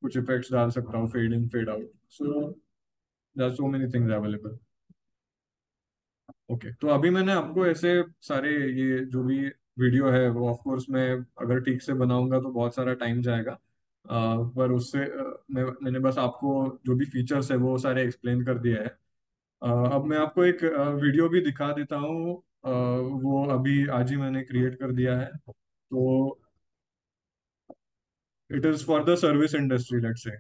कुछ इफेक्ट्स डाल सकता हूँ, fade in fade out, so there are so many things available. Okay, तो अभी मैंने आपको ऐसे सारे ये जो भी वीडियो है वो ऑफ कोर्स मैं अगर ठीक से बनाऊंगा तो बहुत सारा टाइम जाएगा, पर उससे मैंने बस आपको जो भी फीचर्स है वो सारे एक्सप्लेन कर दिया है। अब मैं आपको एक वीडियो भी दिखा देता हूँ, वो अभी आज ही मैंने क्रिएट कर दिया है। तो it is for the service industry, let's say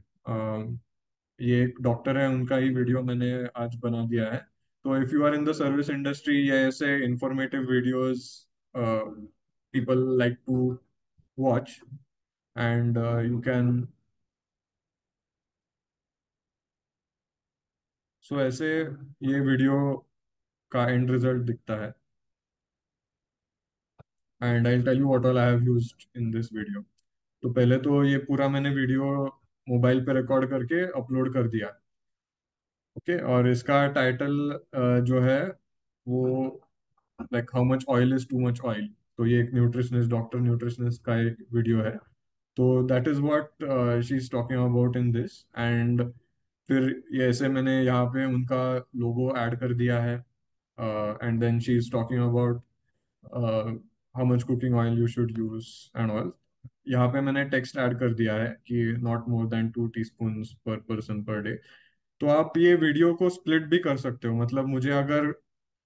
ये एक डॉक्टर है, उनका ही वीडियो मैंने आज बना दिया है। तो if you are in the service industry, ये ऐसे informative videos people like to watch, and you can, so ऐसे ये वीडियो का एंड रिजल्ट दिखता है। And I tell you what all I have used in this video. तो पहले तो ये पूरा मैंने वीडियो मोबाइल पे रिकॉर्ड करके अपलोड कर दिया। ओके, और इसका टाइटल जो है वो like how much oil is too much oil. तो ये एक न्यूट्रिशनिस्ट, डॉक्टर न्यूट्रिशनिस्ट का एक वीडियो है। तो that is what she is talking about in this. And फिर ये ऐसे मैंने यहाँ पे उनका लोगो ऐड कर दिया है, and then she is talking about how much cooking oil you should use and all. यहाँ पे मैंने टेक्स्ट ऐड कर दिया है कि not more than 2 teaspoon per person per day. तो आप ये वीडियो को स्प्लिट भी कर सकते हो, मतलब मुझे अगर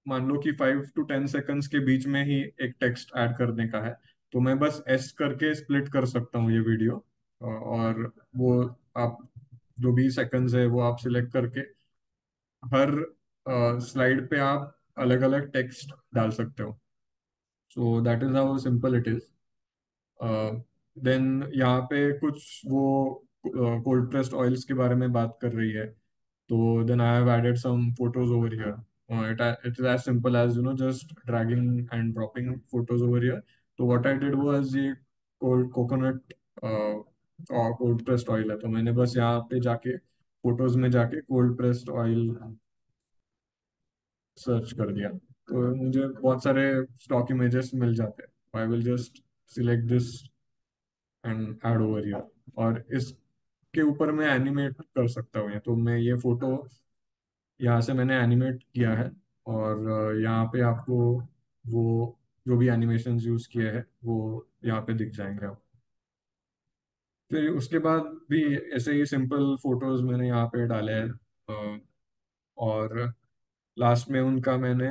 मान लो कि 5 to 10 सेकंड्स के बीच में ही एक टेक्स्ट ऐड करने का है, तो मैं बस एस करके स्प्लिट कर सकता हूँ ये वीडियो, और वो आप जो भी सेकंड्स है वो आप सिलेक्ट करके हर स्लाइड पे आप अलग अलग टेक्स्ट डाल सकते हो। So that is how simple it is. Then यहाँ पे कुछ वो कोल्ड प्रेस्ड ऑयल्स के बारे में बात कर रही है। So then I have added some photos over here. It is as simple as just dragging and dropping photos over here. So what I did was ये coconut और cold pressed oil है, तो मैंने बस यहाँ पे जाके फोटोज में जाके cold pressed oil सर्च कर दिया, तो मुझे बहुत सारे स्टॉक इमेजेस मिल जाते हैं। आई will just select this and add over here, और इसके ऊपर मैं एनिमेट कर सकता हूँ। तो मैं ये फोटो यहाँ से मैंने एनिमेट किया है, और यहाँ पे आपको वो जो भी एनिमेशंस यूज किए हैं वो यहाँ पे दिख जाएंगे आप। फिर उसके बाद भी ऐसे ही सिंपल फोटोज मैंने यहाँ पे डाले हैं, और लास्ट में उनका मैंने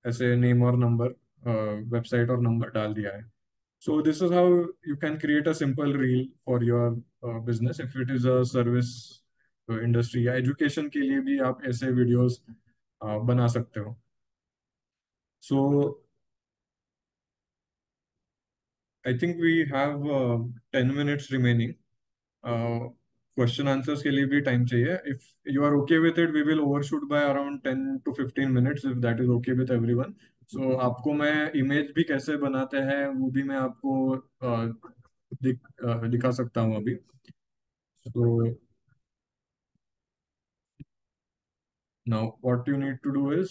ऐसे नेम और नंबर, वेबसाइट और नंबर डाल दिया है। So this is how you can create a simple reel for your business if it is a service industry, या एजुकेशन के लिए भी आप ऐसे वीडियोस बना सकते हो। So I think we have 10 minutes remaining. Question answers के लिए भी टाइम चाहिए। If you are okay with it, we will overshoot by around 10 to 15 minutes, if that is okay with everyone. सो आपको मैं इमेज भी कैसे बनाते हैं वो भी मैं आपको दिखा सकता हूँ अभी। तो now what you need to do is,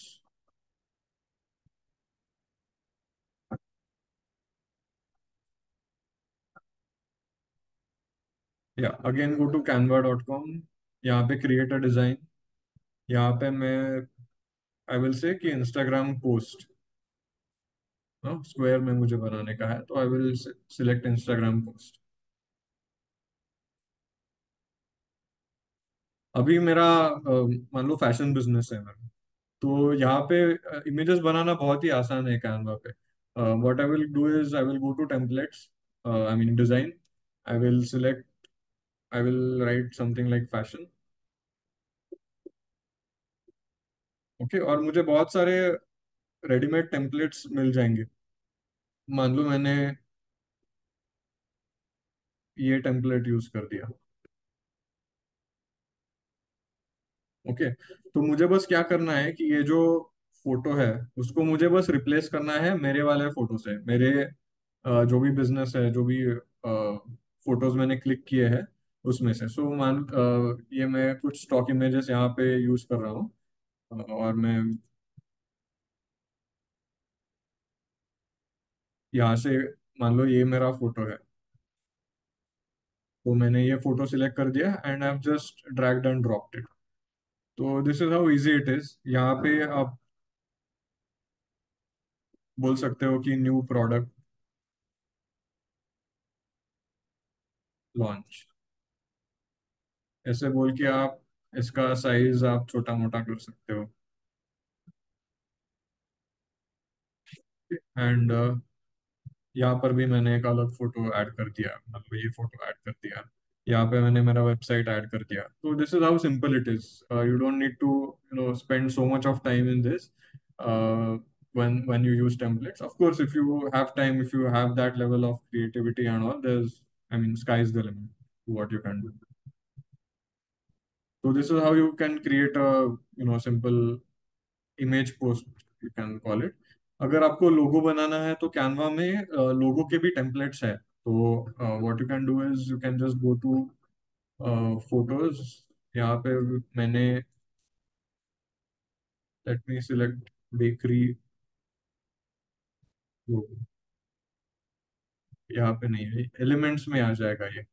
या अगेन गो टू canva.com। यहाँ पे क्रिएट अ डिजाइन। यहाँ पे मैं आई विल से कि इंस्टाग्राम पोस्ट स्क्वायर में मुझे बनाने का है, तो I will select Instagram post. अभी मेरा मान लो फैशन बिजनेस है मेरा, तो यहाँ पे इमेजेस बनाना बहुत ही आसान है कैनवा पे। What I will do is I will go to templates, I mean design. I will select, I will write something like fashion. Okay, और मुझे बहुत सारे रेडीमेड टेम्पलेट्स मिल जाएंगे। मान लो मैंने ये टेम्पलेट यूज कर दिया। ओके, तो मुझे बस क्या करना है कि ये जो फोटो है उसको मुझे बस रिप्लेस करना है मेरे वाले फोटो से। मेरे जो भी बिजनेस है, जो भी फोटोज मैंने क्लिक किए हैं उसमें से। सो ये मैं कुछ स्टॉक इमेजेस यहाँ पे यूज कर रहा हूँ। और मैं यहाँ से, मान लो ये मेरा फोटो है, तो मैंने ये फोटो सिलेक्ट कर दिया and I have just dragged and dropped it. तो this is how easy it is. यहाँ पे आप बोल सकते हो कि न्यू प्रोडक्ट लॉन्च, ऐसे बोल के आप इसका साइज आप छोटा मोटा कर सकते हो। एंड यहाँ पर भी मैंने एक अलग फोटो ऐड कर दिया, मतलब ये फोटो ऐड कर दिया। यहाँ पे मैंने मेरा वेबसाइट ऐड कर दिया। तो this is how simple it is. You don't need to spend so much of time in this when you use templates. Of course, if you have time, if you have that level of creativity and all, there's, I mean, sky's the limit to what you can do. So this is how you can create a simple image post, you can call it. अगर आपको लोगो बनाना है तो Canva में लोगो के भी templates है। तो what you can do is you can just go to photos. यहाँ पे मैंने, let me select bakery logo. यहाँ पे नहीं है, एलिमेंट्स में आ जाएगा ये।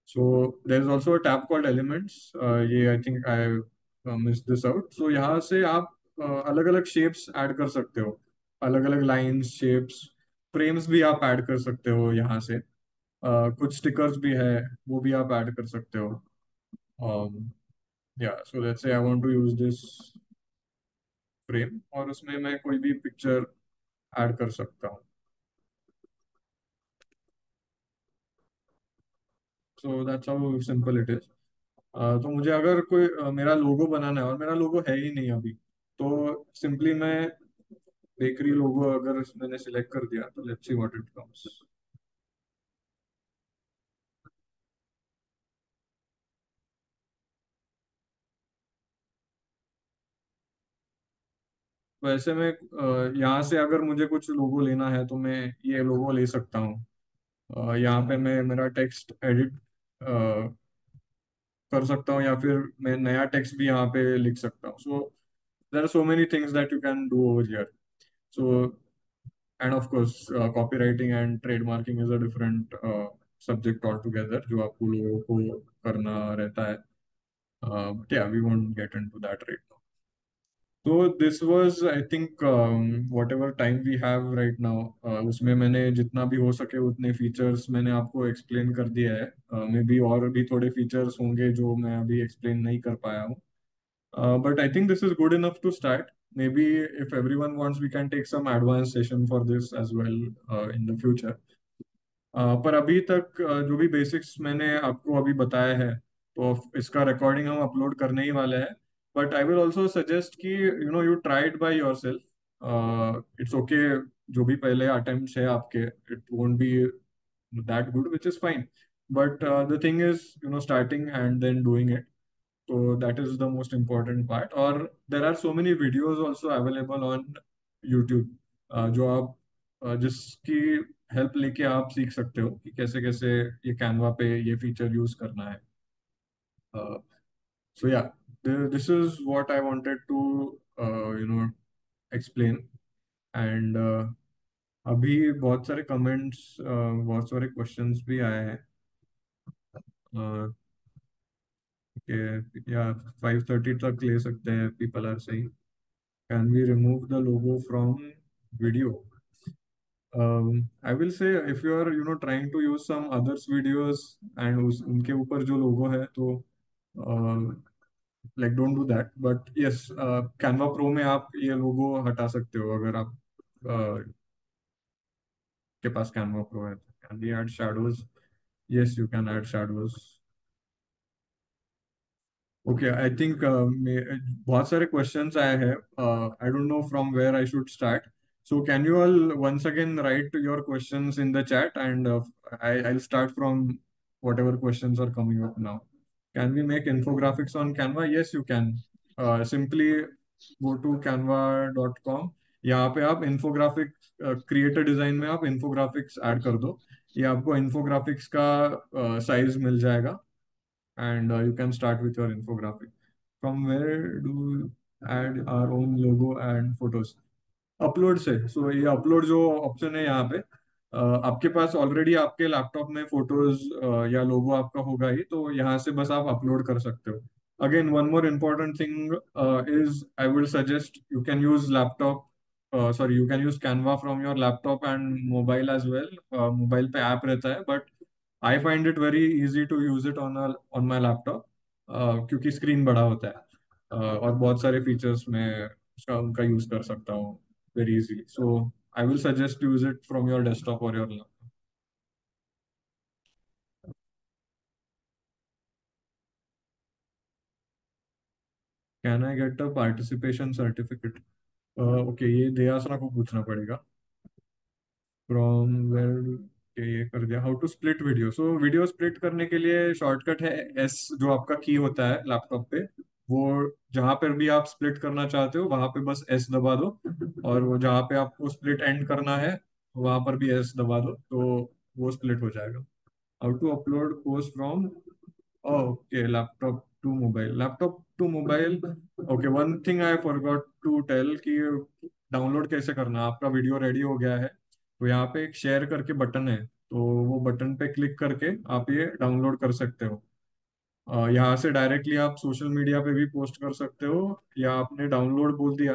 So there is also a tab called elements. ये I think I miss this out. सो यहाँ से आप अलग अलग शेप्स ऐड कर सकते हो, अलग अलग लाइंस, शेप्स, फ्रेम्स भी आप ऐड कर सकते हो यहाँ से। कुछ स्टिकर्स भी है, वो भी आप ऐड कर सकते हो। या so let's say I want to use this frame, और उसमें मैं कोई भी पिक्चर ऐड कर सकता हूँ। सो that's how simple it is. तो मुझे अगर कोई मेरा लोगो बनाना है, और मेरा लोगो है ही नहीं अभी, तो सिंपली मैं बेकरी लोगो अगर मैंने सिलेक्ट कर दिया, तो let's see what it comes. वैसे मैं यहाँ से अगर मुझे कुछ लोगो लेना है तो मैं ये लोगो ले सकता हूँ। यहाँ पे मैं मेरा टेक्स्ट एडिट कर सकता हूँ, या फिर मैं नया टेक्स्ट भी यहाँ पे लिख सकता हूँ। So there are so many things that you can do over here. So and of course copywriting and trademarking is a different subject all together, जो आपको लोगों को करना रहता है। But yeah we won't get into that right now. तो this was I think whatever time we have right now, उसमें मैंने जितना भी हो सके उतने फीचर्स मैंने आपको एक्सप्लेन कर दिया है। मे बी और भी थोड़े फीचर्स होंगे जो मैं अभी एक्सप्लेन नहीं कर पाया हूँ। But I think this is good enough to start. Maybe if everyone wants, we can take some advanced session for this as well in the future. पर अभी तक जो भी बेसिक्स मैंने आपको अभी बताया है, तो इसका रिकॉर्डिंग हम अपलोड करने ही वाले हैं। But I will also suggest कि you try it by yourself. It's okay, जो भी पहले अटेम्प्ट है आपके, it won't be that good, which is fine. But the thing is starting and then doing it. So that is the most important part. और there are so many videos also available on YouTube, जो आप जिसकी help लेके आप सीख सकते हो कि कैसे कैसे ये कैनवा पे ये फीचर यूज करना है. So yeah, this is what I wanted to explain. And अभी बहुत सारे कमेंट्स, बहुत सारे क्वेश्चंस भी आए हैं कि या 5:30 तक ले सकते हैं. People are saying can we remove the logo from video. I will say if you are trying to use some others videos and उनके ऊपर जो लोगो है तो like don't do that. But yes, Canva pro में आप ये लोगो हटा सकते हो अगर आप के पास कैनवा प्रो है. Can we add shadows? Yes, you can add shadows. Okay, I think बहुत सारे क्वेश्चंस आए हैं. I don't know from where I should start. So can you all once again write your questions in the chat and I'll start from whatever questions are coming up now. Can we make infographics on Canva? Yes, you can. Simply go to canva.com. यहाँ पे आप infographic creator design में आप infographics add कर दो. ये आपको infographics का साइज मिल जाएगा and you can start with your infographic. From where do we add our own logo and photos? Upload से. सो ये अपलोड जो ऑप्शन है यहाँ पे, आपके पास ऑलरेडी आपके लैपटॉप में फोटोज या लोगो आपका होगा ही, तो यहाँ से बस आप अपलोड कर सकते हो. Again one more important thing is I would suggest you can use laptop, sorry you can use Canva from your laptop and mobile as well. Mobile पे ऐप रहता है but I find it very easy to use it on my laptop, क्योंकि screen बड़ा होता है और बहुत सारे फीचर्स में उसका उनका यूज कर सकता हूँ very easily. So I will suggest use it from your desktop or your laptop. Can I get a participation certificate? Okay, ये दयासना को पूछना पड़ेगा. From where? Okay, ये कर दिया. How to split video? So video split करने के लिए शॉर्टकट है S, जो आपका की होता है लैपटॉप पे. वो जहां पर भी आप स्प्लिट करना चाहते हो वहां पे बस S दबा दो, और वो जहां पे आपको स्प्लिट एंड करना है वहां पर भी S दबा दो, तो वो स्प्लिट हो जाएगा. How to upload post from? Oh, okay, laptop to mobile. Laptop to mobile. Okay, one thing I forgot to tell कि डाउनलोड कैसे करना. आपका वीडियो रेडी हो गया है तो यहाँ पे एक शेयर करके बटन है, तो वो बटन पे क्लिक करके आप ये डाउनलोड कर सकते हो. यहाँ से डायरेक्टली आप सोशल मीडिया पे भी पोस्ट कर सकते हो, या आपने डाउनलोड बोल दिया.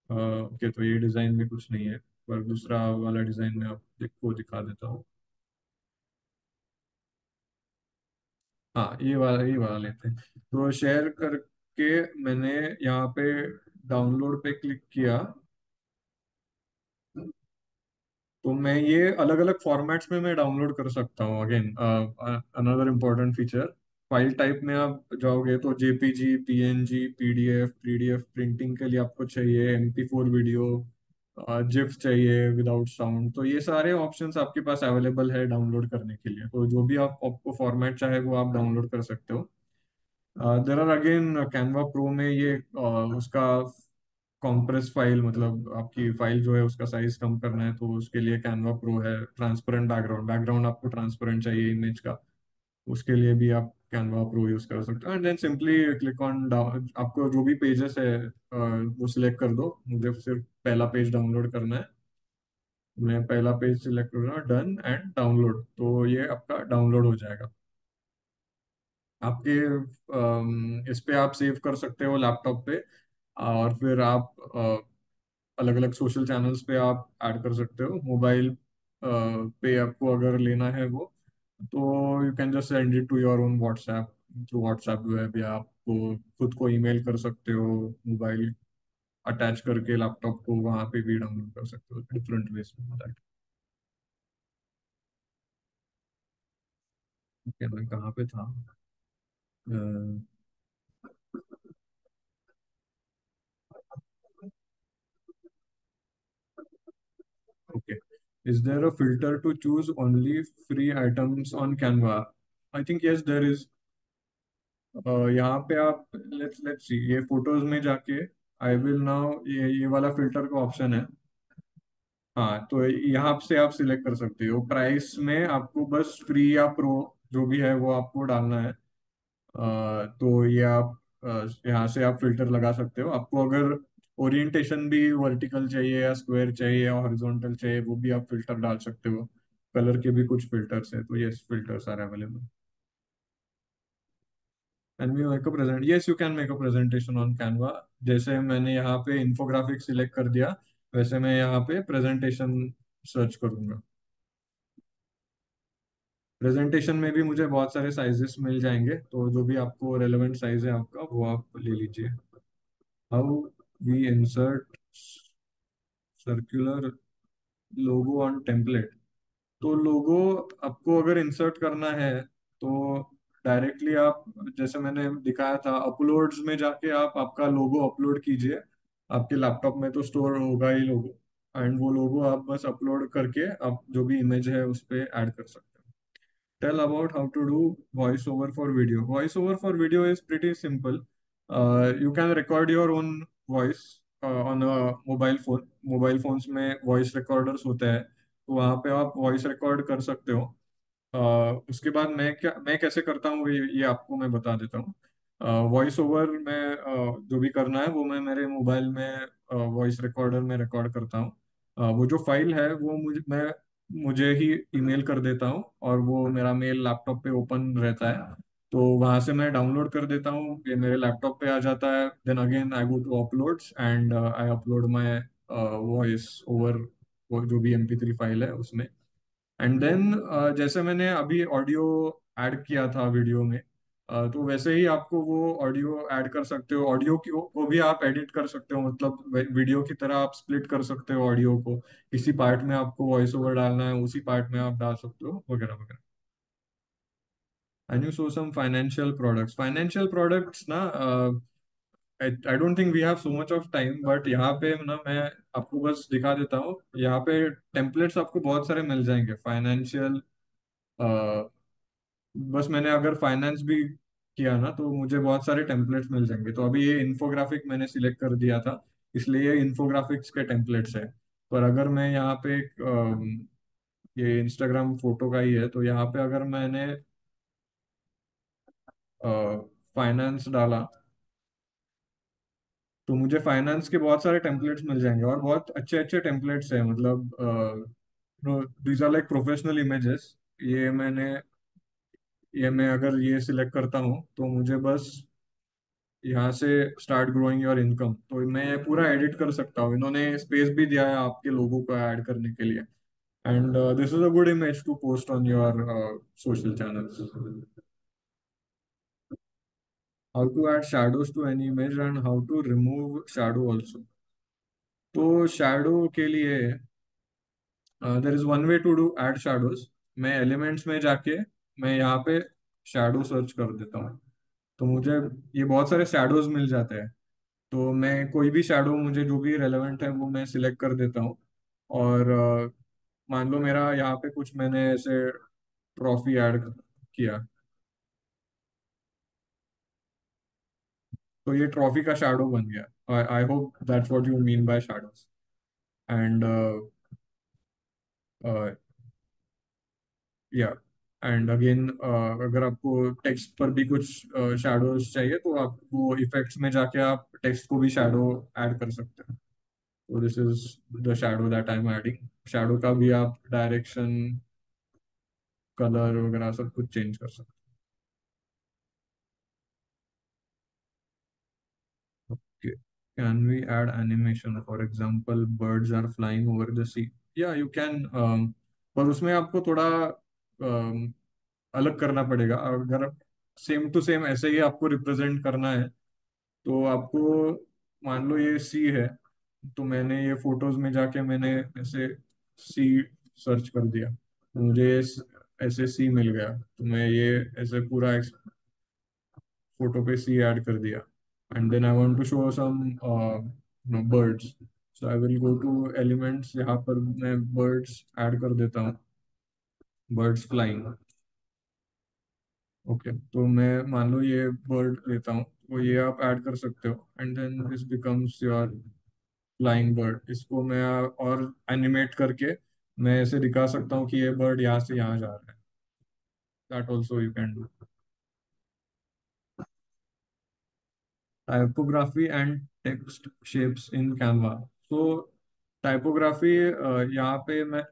ओके, तो ये डिजाइन में कुछ नहीं है, पर दूसरा वाला डिजाइन में आपको दिखा देता हूँ. हाँ, ये वाला लेते हैं. तो शेयर करके मैंने यहाँ पे डाउनलोड पे क्लिक किया, तो मैं ये अलग अलग फॉर्मेट्स में मैं डाउनलोड कर सकता हूँ. Again another important feature, file type में आप जाओगे तो JPG, PNG, PDF, PDF printing के लिए आपको चाहिए, MP4 वीडियो, जिफ चाहिए विदाउट साउंड. तो ये सारे ऑप्शंस आपके पास अवेलेबल है डाउनलोड करने के लिए. तो जो भी आपको फॉर्मेट चाहे वो आप डाउनलोड कर सकते हो. There are again Canva pro में ये उसका कॉम्प्रेस फाइल, मतलब आपकी फाइल जो है उसका साइज कम करना है तो उसके लिए कैनवा प्रो है. ट्रांसपेरेंट बैकग्राउंड, आपको ट्रांसपेरेंट चाहिए इमेज का, उसके लिए भी आप कैनवा प्रो यूज कर सकते हो. And then simply click on आपको जो भी पेजेस है वो सिलेक्ट कर दो. मुझे सिर्फ पहला पेज डाउनलोड करना है, मैं पहला पेज सिलेक्ट कर रहा हूँ, डन एंड डाउनलोड. तो ये आपका डाउनलोड हो जाएगा. आपके इस पे आप सेव कर सकते हो लैपटॉप पे, और फिर आप अलग अलग सोशल चैनल्स पे आप ऐड कर सकते हो. मोबाइल पे आपको अगर लेना है वो, तो you can just send it to your own WhatsApp, through WhatsApp web, या आपको खुद को ईमेल कर सकते हो. मोबाइल अटैच करके लैपटॉप को वहां पे भी डाउनलोड कर सकते हो. Different ways that. ओके, मैं कहाँ पे था? Okay, is there a filter to choose only free items on Canva? I think yes, there is. यहाँ पे आप लेट्स सी, ये फोटोज में जाके आई विल नाउ, ये वाला फिल्टर का ऑप्शन है. हाँ, तो यहाँ से आप सिलेक्ट कर सकते हो। प्राइस में आपको बस फ्री या प्रो जो भी है वो आपको डालना है। तो ये आप यहाँ से आप फिल्टर लगा सकते हो। आपको अगर ओरिएंटेशन भी वर्टिकल चाहिए या स्क्वायर चाहिए या हॉरिजॉन्टल चाहिए, वो भी आप फिल्टर डाल सकते हो। कलर के भी कुछ फिल्टर्स है, तो ये filters are available. And we make a present, yes you can make a presentation on Canva. जैसे मैंने यहाँ पे इंफोग्राफिक सिलेक्ट कर दिया, वैसे मैं यहाँ पे प्रेजेंटेशन सर्च करूंगा। प्रेजेंटेशन में भी मुझे बहुत सारे साइजेस मिल जाएंगे, तो जो भी आपको रेलेवेंट साइज है आपका वो आप ले लीजिए। How we insert circular logo on template. तो लोगो आपको अगर इंसर्ट करना है तो डायरेक्टली आप, जैसे मैंने दिखाया था, अपलोड्स में जाके आप आपका लोगो अपलोड कीजिए। आपके लैपटॉप में तो स्टोर होगा ही लोगो, एंड वो लोगो आप बस अपलोड करके आप जो भी इमेज है उस पर ऐड कर सकते हो। Tell about how to do voiceover for video. Voiceover for video is pretty simple. You can record your own voice on a mobile phone. Mobile phones में voice recorders होते हैं, तो वहाँ पे आप voice record कर सकते हो। उसके बाद मैं कैसे करता हूँ ये आपको मैं बता देता हूँ। वॉइस ओवर में जो भी करना है वो मैं मेरे मोबाइल में वॉइस रिकॉर्डर में रिकॉर्ड करता हूँ। वो जो फाइल है वो मुझे ही ईमेल कर देता हूँ, और वो मेरा मेल लैपटॉप पे ओपन रहता है। तो वहां से मैं डाउनलोड कर देता हूँ, ये मेरे लैपटॉप पे आ जाता है। Then again I go to uploads and I upload my voice over, वो जो भी MP3 फाइल है उसमें। एंड देन जैसे मैंने अभी ऑडियो ऐड किया था वीडियो में, तो वैसे ही आपको वो ऑडियो ऐड कर सकते हो। ऑडियो को भी आप एडिट कर सकते हो, मतलब वीडियो की तरह आप स्प्लिट कर सकते हो ऑडियो को। किसी पार्ट में आपको वॉइस ओवर डालना है, उसी पार्ट में आप डाल सकते हो, वगैरह वगैरह। And you so some financial products ना, I don't think we have so much of time, but यहाँ पे ना मैं आपको बस दिखा देता हूँ। यहाँ पे टेम्पलेट्स आपको बहुत सारे मिल जाएंगे फाइनेंशियल। बस मैंने अगर फाइनेंस भी किया ना तो मुझे बहुत सारे टेम्पलेट्स मिल जाएंगे। तो अभी ये इन्फोग्राफिक मैंने सिलेक्ट कर दिया था, इसलिए ये इन्फोग्राफिक्स के टेम्पलेट्स है। पर अगर मैं यहाँ पे एक ये इंस्टाग्राम फोटो का ही है, तो यहाँ पे अगर मैंने फाइनेंस डाला तो मुझे फाइनेंस के बहुत सारे टेम्पलेट्स मिल जाएंगे, और बहुत अच्छे अच्छे टेम्पलेट्स हैं। मतलब these are like professional images. ये मैंने ये मैं अगर ये सिलेक्ट करता हूँ तो मुझे बस यहाँ से स्टार्ट ग्रोइंग योर इनकम, तो मैं ये पूरा एडिट कर सकता हूँ। इन्होंने स्पेस भी दिया है आपके लोगों को ऐड करने के लिए। And this is a good image to post on your social channels. How to add shadows to any image and how to remove shadow also. तो शैडो के लिए there is one way to do add shadows. मैं elements में जाके मैं यहाँ पे shadow search कर देता हूँ, तो मुझे ये बहुत सारे शैडोज मिल जाते हैं। तो मैं कोई भी शैडो मुझे जो भी रेलेवेंट है वो मैं सिलेक्ट कर देता हूँ। और मान लो मेरा यहाँ पे कुछ मैंने ऐसे ट्रॉफी ऐड किया, तो ये ट्रॉफी का शैडो बन गया। I hope that's what you mean by shadows. And या एंड अगेन अगर आपको टेक्स्ट पर भी कुछ शैडोज चाहिए तो आप वो इफेक्ट्स में जाके आप टेक्स्ट को भी शैडो ऐड कर सकते हैं। तो this is the shadow that I am adding. Shadow का भी आप डायरेक्शन, कलर वगैरह सब कुछ चेंज कर सकते हैं। Okay. Can we add animation? For example, birds are flying over the sea. Yeah, you can. पर उसमें आपको थोड़ा अलग करना पड़ेगा। अगर सेम टू सेम ऐसे ही आपको रिप्रेजेंट करना है तो आपको, मान लो ये सी है, तो मैंने ये फोटोज में जाके मैंने ऐसे सी सर्च कर दिया, तो मुझे ऐसे सी मिल गया। तो मैं ये ऐसे पूरा फोटो पे सी ऐड कर दिया। And then I want to show some birds, so I will go to elements, यहाँ पर मैं बर्ड्स ऐड कर देता हूँ, बर्ड्स फ्लाइंग। ओके, तो मैं मान लो ये बर्ड लेता हूँ, तो ये आप ऐड कर सकते हो। And then this becomes your flying bird, इसको मैं और एनिमेट करके मैं ऐसे दिखा सकता हूँ कि ये बर्ड यहाँ से यहाँ जा रहा है. That also you can do. Typography and text shapes in Canva. So typography, यहाँ पे मैं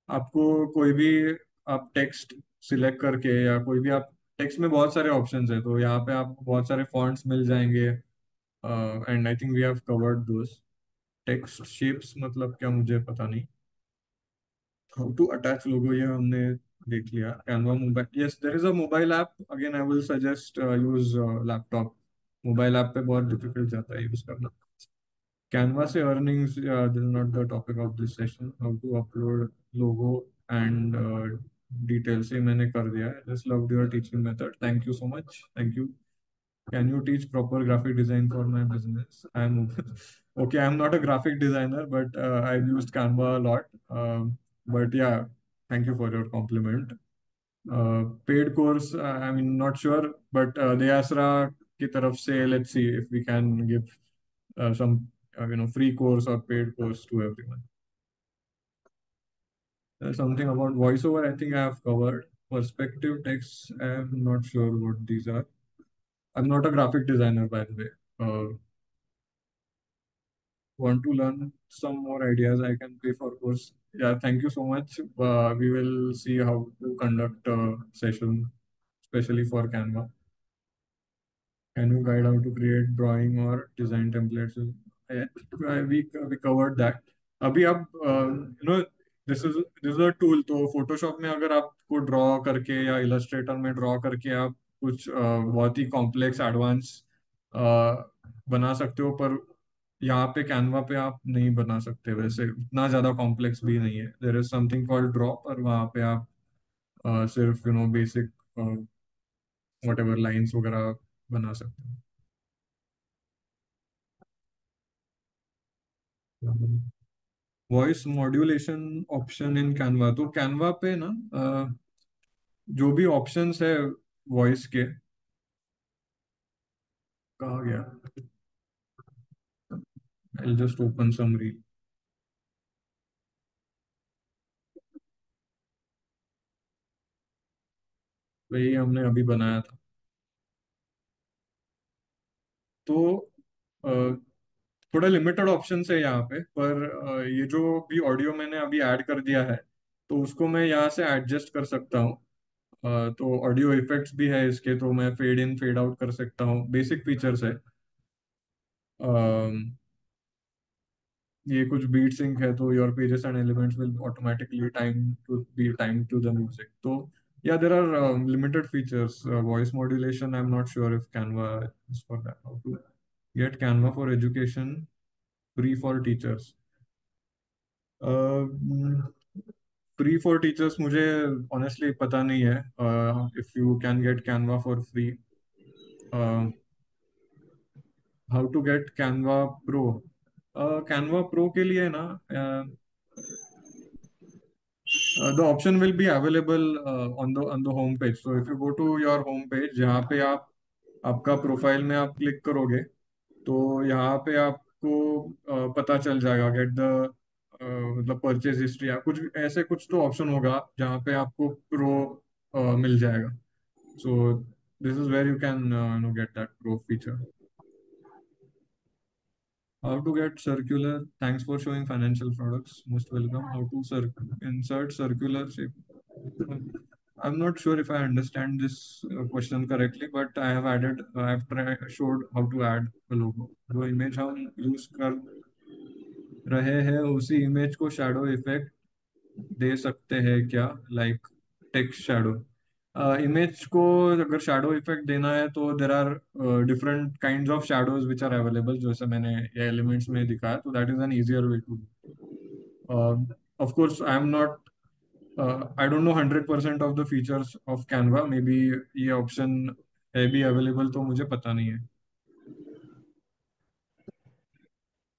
आपको कोई भी आप टेक्स्ट सिलेक्ट करके या कोई भी आप टेक्स्ट में बहुत सारे ऑप्शंस है, तो यहाँ पे आपको बहुत सारे फॉन्ट्स मिल जाएंगे. And I think we have covered those. Text shapes मतलब क्या मुझे पता नहीं. हाउ टू अटैच लोगो ये हमने देख लिया. Canva mobile, yes there is a mobile app. Again I will suggest use laptop. Mobile app पे बहुत डिफिकल्ट जाता है यूज करना. कैनवा से earnings, this is not the topic of this session. How to upload logo and details ये मैंने कर दिया है. Just love your teaching method. Thank you so much. Thank you. Can you teach proper graphic design for my business? I'm okay. I'm not a graphic designer, but I've used Canva a lot. But yeah, thank you for your compliment. Paid course, I mean, not sure, but Deyasra की तरफ से, let's see if we can give some, free course or paid course to everyone. Something about voiceover, I think I have covered. Perspective text, I'm not sure what these are. I'm not a graphic designer, by the way. Want to learn some more ideas, I can pay for course. Yeah, thank you so much. We will see how to conduct a session, especially for Canva. Can you guide how to create drawing or design templates? We covered that. अभी आप this is a tool. तो Photoshop में अगर आपको draw करके या Illustrator में draw करके आप कुछ बहुत ही कॉम्प्लेक्स एडवांस बना सकते हो, पर यहाँ पे कैनवा पे आप नहीं बना सकते. वैसे उतना ज्यादा कॉम्प्लेक्स भी नहीं है. There is something called draw, पर वहाँ पे आप सिर्फ बेसिक वट एवर लाइन्स वगैरह बना सकते हो. Voice modulation option in Canva. तो कैनवा पे ना जो भी ऑप्शंस है वॉइस के, कहा गया. I just open some reel. वही हमने अभी बनाया था. तो अ, थोड़ा लिमिटेड ऑप्शन है यहाँ पे, पर ये जो भी ऑडियो मैंने अभी ऐड कर दिया है, तो उसको मैं यहाँ से एडजस्ट कर सकता हूँ. तो ऑडियो इफेक्ट्स भी है इसके, तो मैं फेड इन फेड आउट कर सकता हूँ. बेसिक फीचर्स है. ये कुछ बीट सिंक है, तो your pages and elements will automatically time to the music. तो yeah there are limited features. Voice modulation, I am not sure if Canva is for that. How to get Canva for education free for teachers. Free for teachers मुझे honestly पता नहीं है. If you can get Canva for free, how to get Canva pro. Canva pro के लिए ना, the option will be available on the home page. So if you go to your home page, जहाँ पे आप आपका profile में आप click करोगे, तो यहाँ पे आपको पता चल जाएगा गेट द मतलब परचेज हिस्ट्री या कुछ ऐसे कुछ तो ऑप्शन होगा जहाँ पे आपको प्रो मिल जाएगा. So this is where you can no get that pro feature. How to get circular? Thanks for showing financial products. Most welcome. How to insert circular shape? I'm not sure if I understand this question correctly, but I have showed how to add a logo. जो image हम use कर रहे हैं, उसी image को shadow effect दे सकते हैं क्या? Like text shadow. इमेज को अगर शैडो इफेक्ट देना है, तो there are different kinds of shadows which are available, जैसे मैंने ये एलिमेंट्स में दिखाया. तो that is an easier way to. Of course I am not, I don't know 100% of the features of Canva. Maybe ये option है भी available, तो मुझे पता नहीं है.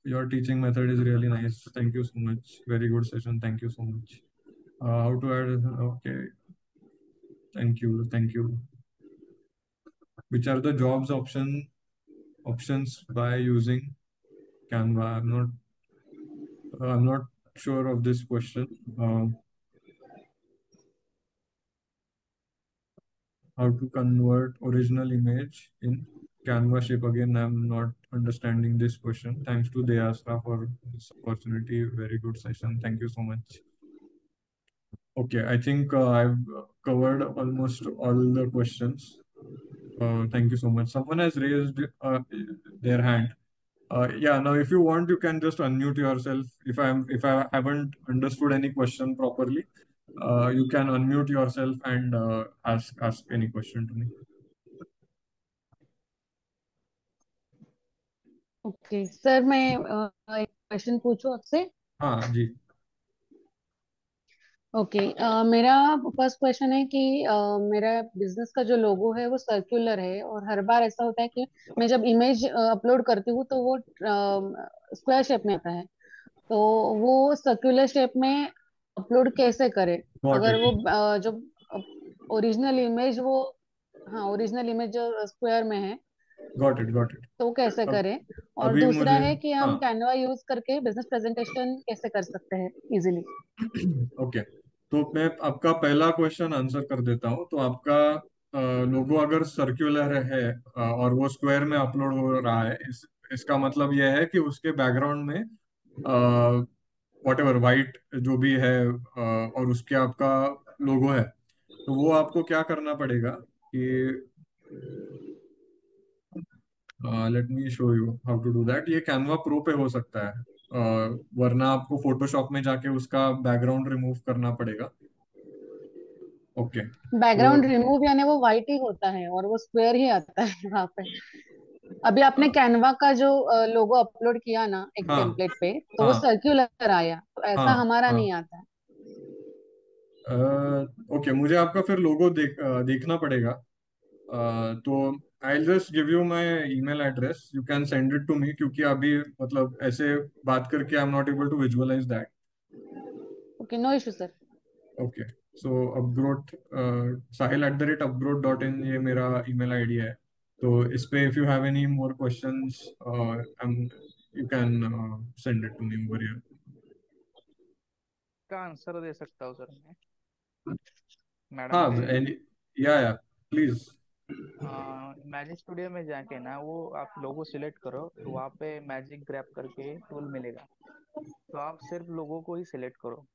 Your teaching method is really nice. Thank you so much. Very good session. Thank you so much. How to add. Okay, thank you. Thank you. Which are the jobs options by using Canva. I'm not sure of this question. How to convert original image in Canva shape? Again, I'm not understanding this question. Thanks to Deyasra for this opportunity. Very good session. Thank you so much. Okay, I think I've covered almost all the questions. Thank you so much. Someone has raised their hand. Yeah, now if you want, you can just unmute yourself. If I haven't understood any question properly, you can unmute yourself and ask any question to me. Okay sir, मैं एक question पूछूं आपसे? हाँ जी। Okay, मेरा first question है कि मेरा business का जो लोगो है वो सर्कुलर है, और हर बार ऐसा होता है कि मैं जब इमेज अपलोड करती हूँ तो वो स्क्वायर शेप में आता है। तो वो सर्कुलर शेप में अपलोड कैसे करें? गॉट अगर वो इट। जो ओरिजिनल इमेज वो, हाँ, ओरिजिनल इमेज जो स्क्वायर में है, गॉट इट। Got it. तो वो कैसे अब करें? और अभी दूसरा मुझे, है कि हाँ। हम कैनवा यूज करके बिजनेस प्रेजेंटेशन कैसे कर सकते हैं इजीली? ओके, तो मैं आपका पहला क्वेश्चन आंसर कर देता हूँ। तो आपका लोगो अगर सर्कुलर है और वो स्क्वायर में अपलोड हो रहा है, इसका मतलब यह है कि उसके बैकग्राउंड में वॉट एवर वाइट जो भी है और उसके आपका लोगो है, तो वो आपको क्या करना पड़ेगा कि let me show you how to do that. ये कैनवा प्रो पे हो सकता है, वरना आपको फोटोशॉप में जाके उसका बैकग्राउंड रिमूव करना पड़ेगा। ओके, तो बैकग्राउंड रिमूव यानी वो व्हाइट ही होता है और वो स्क्वायर ही आता है वहां पे। अभी आपने कैनवा का जो लोगो अपलोड किया ना एक हाँ टेम्पलेट पे, तो वो हाँ सर्क्युलर आया, तो ऐसा हाँ हमारा हाँ। नहीं आता है। ओके, मुझे आपका फिर लोगो देखना पड़ेगा। तो I just give you my email address, you can send it to me, क्योंकि अभी मतलब ऐसे बात करके I am not able to visualize that. Okay, no issue sir. Okay, so Upgrowth, sahil@upgrowth.in, ये मेरा ईमेल आईडी है। तो इस पे if you have any more questions you can send it to me over here. का answer दे सकता हूँ सर मैं, मैडम हाँ, के। एनी, या प्लीज। मैजिक स्टूडियो में जाके ना, वो आप लोगो सिलेक्ट करो तो वहाँ पे मैजिक ग्रैप करके टूल मिलेगा। तो आप सिर्फ लोगो को ही सिलेक्ट करो,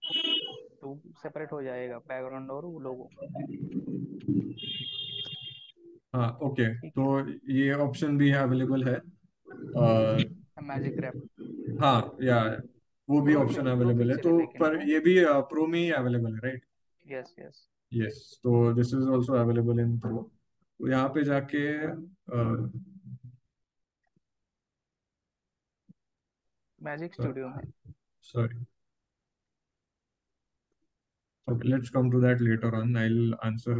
तो सेपरेट हो जाएगा बैकग्राउंड और वो लोगो। हाँ ओके, ठीक तो है, ये ऑप्शन भी अवेलेबल है। मैजिक ग्रैप हाँ, या वो भी ऑप्शन प्रो अवेलेबल है, फीचर है तो लेकिन पर वो। ये भी प्रो में ही अवेलेबल है, राइट? Yes yes. यस, तो this is also available in pro. तो यहाँ पे जाके मैजिक स्टूडियो में। Sorry, okay, let's come to that later on. I'll answer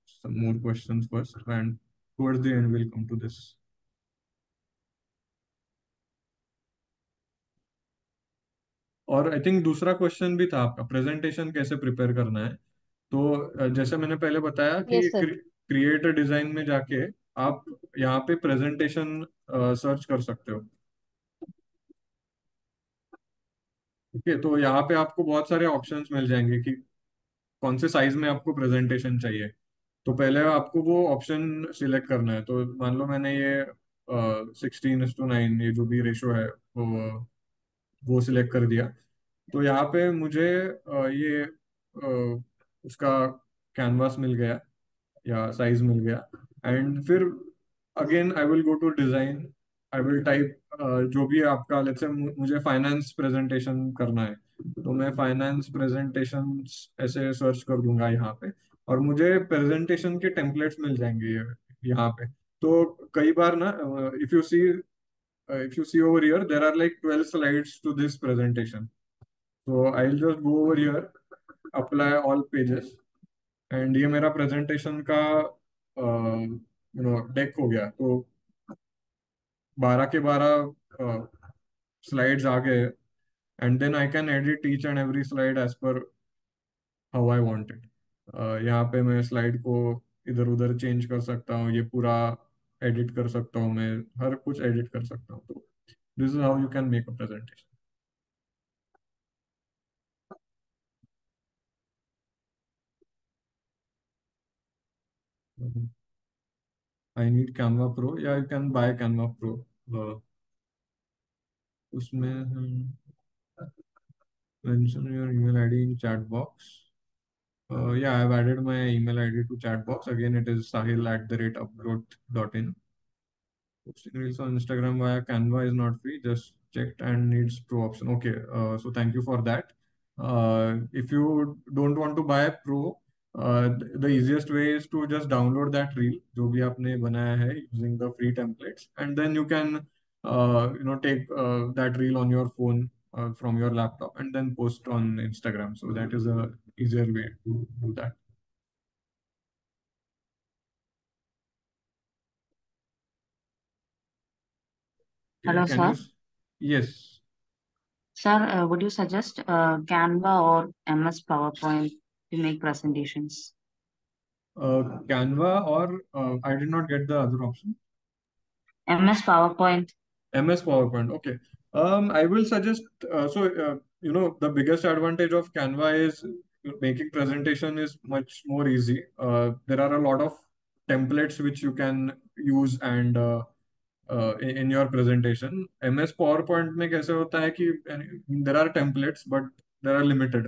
some more questions first, and towards the end we'll come to this. और I think दूसरा question भी था आपका, प्रेजेंटेशन कैसे प्रिपेयर करना है। तो जैसे मैंने पहले बताया कि यस सर। क्रिएट डिजाइन में जाके आप यहाँ पे प्रेजेंटेशन सर्च कर सकते हो। ठीक है, तो यहाँ पे आपको बहुत सारे ऑप्शंस मिल जाएंगे कि कौन से साइज में आपको प्रेजेंटेशन चाहिए। तो पहले आपको वो ऑप्शन सिलेक्ट करना है। तो मान लो मैंने ये 16:9, ये जो भी रेशो है वो सिलेक्ट कर दिया। तो यहाँ पे मुझे ये उसका कैनवास मिल गया या साइज मिल गया। एंड फिर again I will go to design, I will type जो भी आपका, लेट्स से मुझे फाइनेंस प्रेजेंटेशन करना है, तो मैं फाइनेंस प्रेजेंटेशन ऐसे सर्च कर दूंगा यहाँ पे, और मुझे प्रेजेंटेशन के टेम्पलेट्स मिल जाएंगे यहाँ पे। तो कई बार ना, if you see over here, there are like 12 slides to this presentation. So I'll just go over here, apply all pages, and ये मेरा प्रेजेंटेशन का डेक हो गया। तो 12 के 12 स्लाइड्स आ गए, and then I can edit each and every slide as per how I want it. यहाँ पे मैं स्लाइड को इधर उधर चेंज कर सकता हूँ, ये पूरा एडिट कर सकता हूँ, मैं हर कुछ एडिट कर सकता हूँ। तो This is how you can make a presentation. I need Canva Pro. Yeah, you can buy Canva Pro. उसमें हम mention your email ID in chat box. Yeah, I've added my email ID to chat box. Again, it is sahil@upgrowth.in. Posting reels on Instagram via Canva is not free, just checked and needs Pro option. Okay, so thank you for that. If you don't want to buy Pro, the easiest way is to just download that reel जो भी आपने बनाया है using the free templates, and then you can take that reel on your phone from your laptop and then post on Instagram. So that is a easier way to do that. Okay, Hello, can you? sir. Yes. Sir, would you suggest Canva or MS PowerPoint to make presentations? Canva or I did not get the other option. MS PowerPoint. MS PowerPoint. Okay. I will suggest. The biggest advantage of Canva is making presentation is much more easy. There are a lot of templates which you can use and in your presentation. MS PowerPoint में कैसे होता है कि there are templates but they are limited.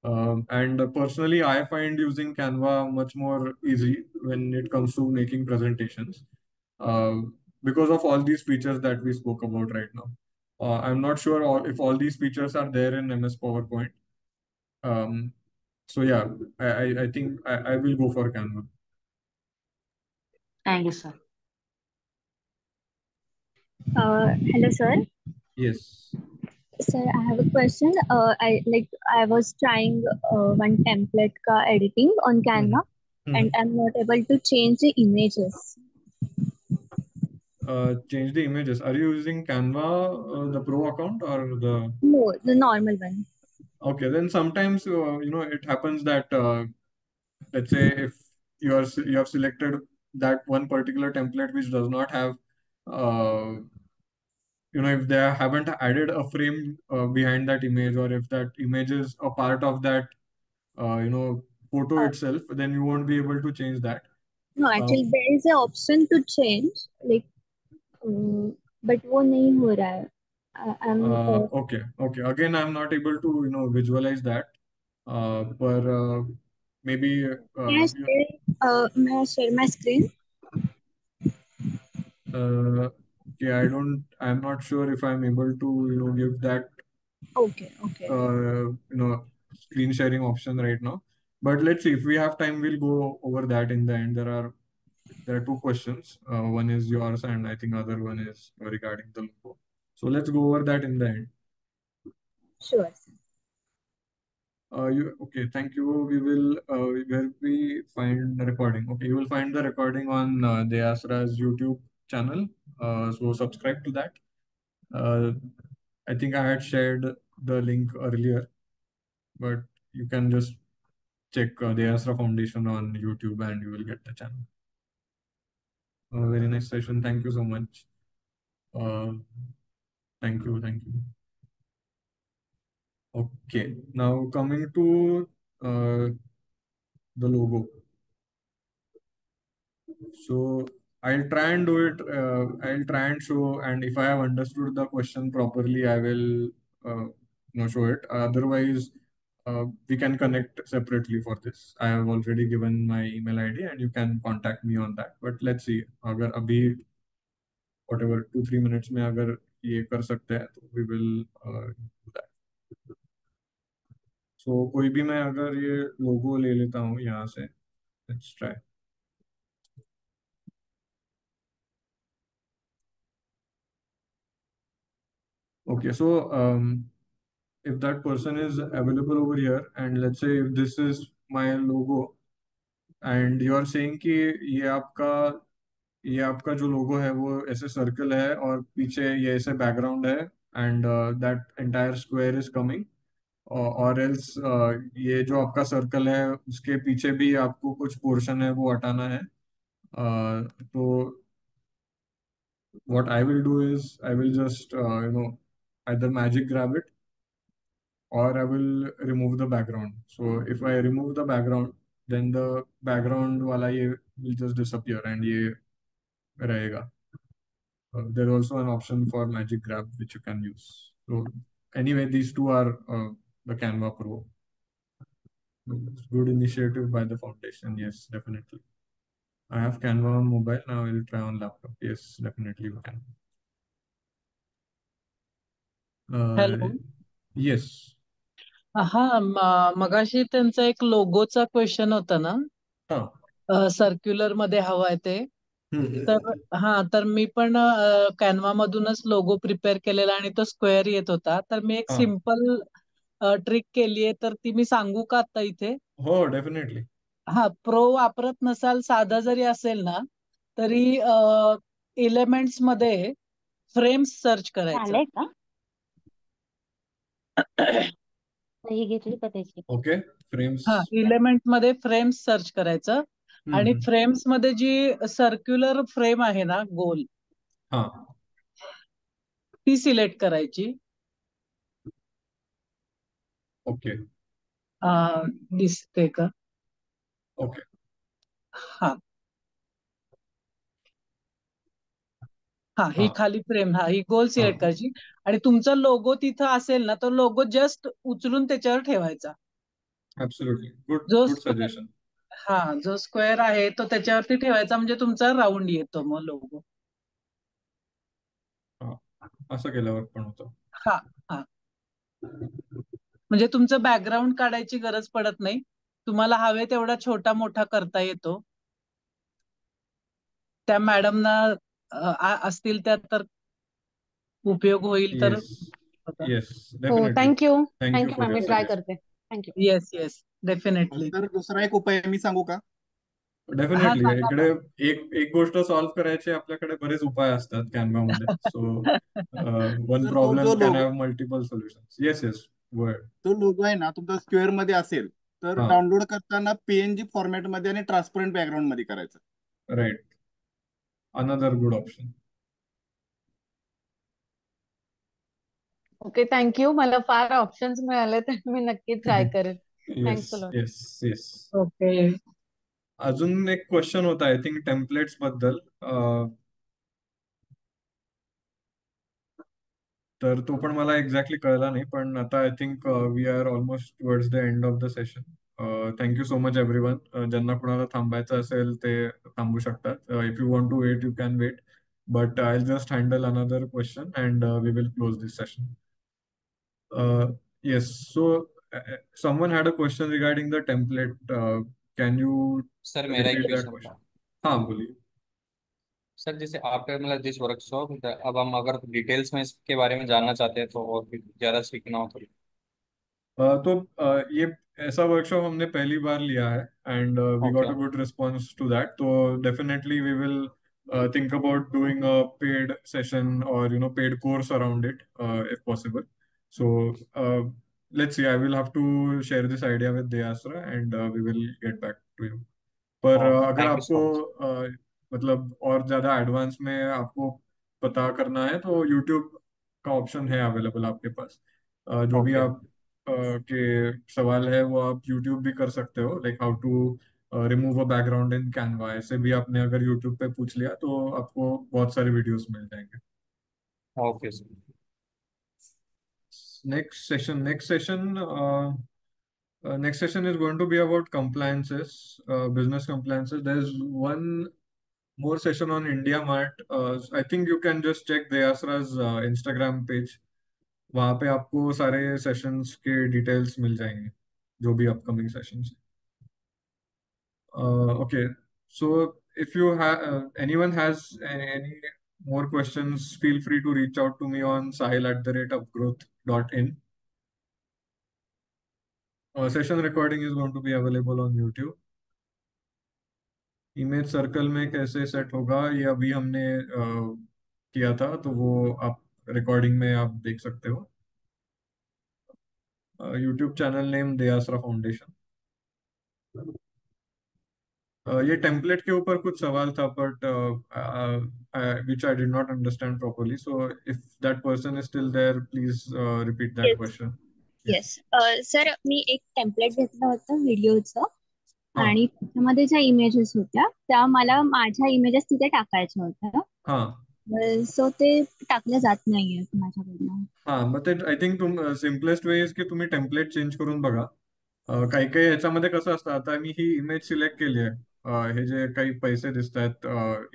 And personally, I find using Canva much more easy when it comes to making presentations uh, because of all these features that we spoke about right now. I'm not sure if all these features are there in MS PowerPoint. Um, so yeah, I think I will go for Canva. Thank you, sir. Hello, sir. Yes. Sir, I have a question. I was trying one template ka editing on Canva, and Mhm. I'm not able to change the images. Change the images. Are you using Canva, the Pro account or the? No, the normal one. Okay, then sometimes it happens that let's say if you have selected that one particular template which does not have uh, if they haven't added a frame behind that image, or if that image is a part of that photo Uh, itself, then you won't be able to change that. no, uh, actually there is an option to change, like, but वो नहीं हो रहा है. okay, again I'm not able to visualize that, but maybe May I share my screen? okay, I'm not sure if I'm able to give that Okay, okay. screen sharing option right now, but let's see, if we have time we'll go over that in the end. There are two questions, one is yours and I think other one is regarding the logo, so let's go over that in the end. Sure, sir. Okay, thank you. We will where we find the recording. Okay, you will find the recording on Deyasra's YouTube channel, so subscribe to that. uh, I think I had shared the link earlier, but you can just check the Asra Foundation on YouTube and you will get the channel. Very nice session. Thank you so much. Uh, thank you. Thank you. Okay, now coming to the logo. So I'll try and do it. I'll try and show, and if I have understood the question properly, I will show it. Otherwise, we can connect separately for this. I have already given my email ID, and you can contact me on that. But let's see. अगर अभी whatever 2-3 minutes में अगर ये कर सकते हैं तो we will do that. So कोई भी मैं अगर ये logo ले लेता हूँ यहाँ से. Let's try. Okay, so if that person is available over here, and let's say if this is my logo and you are saying कि ये आपका जो लोगो है वो ऐसे सर्कल है और पीछे ये ऐसे बैकग्राउंड है, and that entire square is coming, और एल्स ये जो आपका सर्कल है उसके पीछे भी आपको कुछ पोर्शन है वो हटाना है, तो what I will do is I will just either magic grab it or I will remove the background. So if I remove the background, then the background wala ye will just disappear and ye rahega. There's also an option for magic grab which you can use. So anyway, these two are the Canva Pro. Good initiative by the foundation. Yes, definitely. I have Canva on mobile. Now I will try on laptop. Yes, definitely we can. Hello. Yes. हा मगाशी त्यांचा एक लोगोचा question होता ना, हा. Circular मध्ये हवाय ते. तर तर मी पण कॅनवा मधूनच लोगो प्रिपेअर केलेला आणि तो स्क्वेअर येत होता. तर मी एक सिम्पल ट्रिक केलीये, तर ती मी सांगू का आता इथे? हो, डेफिनेटली. हा, प्रो वापरत नसाल, साधा जरी असेल ना, तरी एलिमेंट्स मध्ये फ्रेम्स सर्च करायचं. झालंय का? सही घेतली का त्याची? Okay, frames. हा, एलिमेंट मध्ये फ्रेम्स सर्च करायचं आणि फ्रेम्स मध्ये जी सर्क्युलर फ्रेम आहे ना, गोल, ती सिलेक्ट करायची. ओके. दिसते का? ओके. हा हा, ही खाली फ्रेम, ही गोल सिलेक्ट करायची आणि तुमचा लोगो तिथं असेल ना, तो लोगो जस्ट उचलून त्याच्यावर ठेवायचा. Absolutely, good suggestion. हा, जो स्क्वेअर आहे तो त्याच्यावरती ठेवायचा, म्हणजे तुमचा राऊंड येतो मग लोगो. असं केल्यावर पण होतं. हा हा, म्हणजे तुमचं बॅकग्राऊंड काढायची गरज पडत नाही. तुम्हाला हवे तेवढा छोटा मोठा करता येतो. त्या मॅडमना असतील त्या तर उपयोग होईल. तर येस, हो, थँक्यू थँक्यू मॅम, मी ट्राय करते. थँक्यू. Yes yes, definitely. तर दुसरा एक उपाय मी सांगू का? डेफिनेटली. इकडे एक गोष्ट सॉल्व्ह करायची आपल्याकडे बरेच उपाय असतात कॅनवा मध्ये. So one problem can have multiple solutions. Yes yes, तो लोगो आहे ना तुमचा स्क्वेअर मध्ये असेल तर डाउनलोड करताना पीएनजी फॉर्मॅट मध्ये आणि ट्रान्सपरंट बॅकग्राऊंड मध्ये करायचं. Right, another good option. Okay, thank you. मला फार ऑप्शन्स मिळाले, तर मी नक्की ट्राय करेन. Thanks a lot. Yes yes. Okay. अजून एक क्वेश्चन होता, आय थिंक टेम्पलेट्स बद्दल. तर तो पण मला एक्झॅक्टली कळला नाही, पण आता I think we are almost towards the end of the session. Thank you so much everyone. ज्यांना कुणाला थांबायचं असेल ते थांबू शकतात. If you want to wait you can wait, but I just handle another question and we will close this session. Yes, so someone had a question regarding the template. Can you sir मेरा एक repeat that question question? था हाँ, बोलिए. Sir, जैसे after मतलब this workshop, अब हम अगर डिटेल्स में इसके बारे में जानना चाहते हैं तो और भी ज्यादा सीखना हो तो तो ये ऐसा वर्कशॉप हमने पहली बार लिया है and we got a good response to that. तो definitely we will think about doing a paid session or paid course around it if possible. So let's see, I will have to share this idea with Deyasra and we will get back to you. पर अगर thank you आपको so much. मतलब और ज्यादा advance में आपको पता करना है तो YouTube का ऑप्शन है अवेलेबल आपके पास. जो भी आप के सवाल है वो आप YouTube भी कर सकते हो, like how to remove a background in Canva. ऐसे भी आपने अगर YouTube पे पूछ लिया तो आपको बहुत सारे वीडियोस मिल जाएंगे. Okay sir. Next session is going to be about compliances, business compliances. There's one more session on India Mart. I think you can just check Deyasra's Instagram page. वहाँ पे आपको सारे सेशंस के डिटेल्स मिल जाएंगे, जो भी upcoming sessions. Okay, so if you have anyone has any more questions, feel free to reach out to me on sahil@upgrowth.in. Session recording is going to be available on YouTube. Image circle में कैसे set होगा ये अभी हमने किया था, तो वो आप रिकॉर्डिंग में आप देख सकते हो. YouTube channel name Dayasara foundation. ये टेम्पलेट के ऊपर कुछ सवाल था but which I did not understand properly. So if that person is still there, please repeat that yes question. Yes sir मी एक टेम्पलेट घेतलं होतं व्हिडिओचं हा आणि त्याच्यामध्ये ज्या इमेजेस होत्या त्या मला माझ्या इमेजेस तिथे टाकायच्या होत्या हा सो ते टाकल्या जात नाहीये माझ्याकडनं. हा मग ते I think simplest way is की तुम्ही टेम्पलेट चेंज करून बघा. काही काही ह्याच्यामध्ये कसं असतं, आता मी ही इमेज सिलेक्ट केली आहे, हे जे काही पैसे दिसत आहेत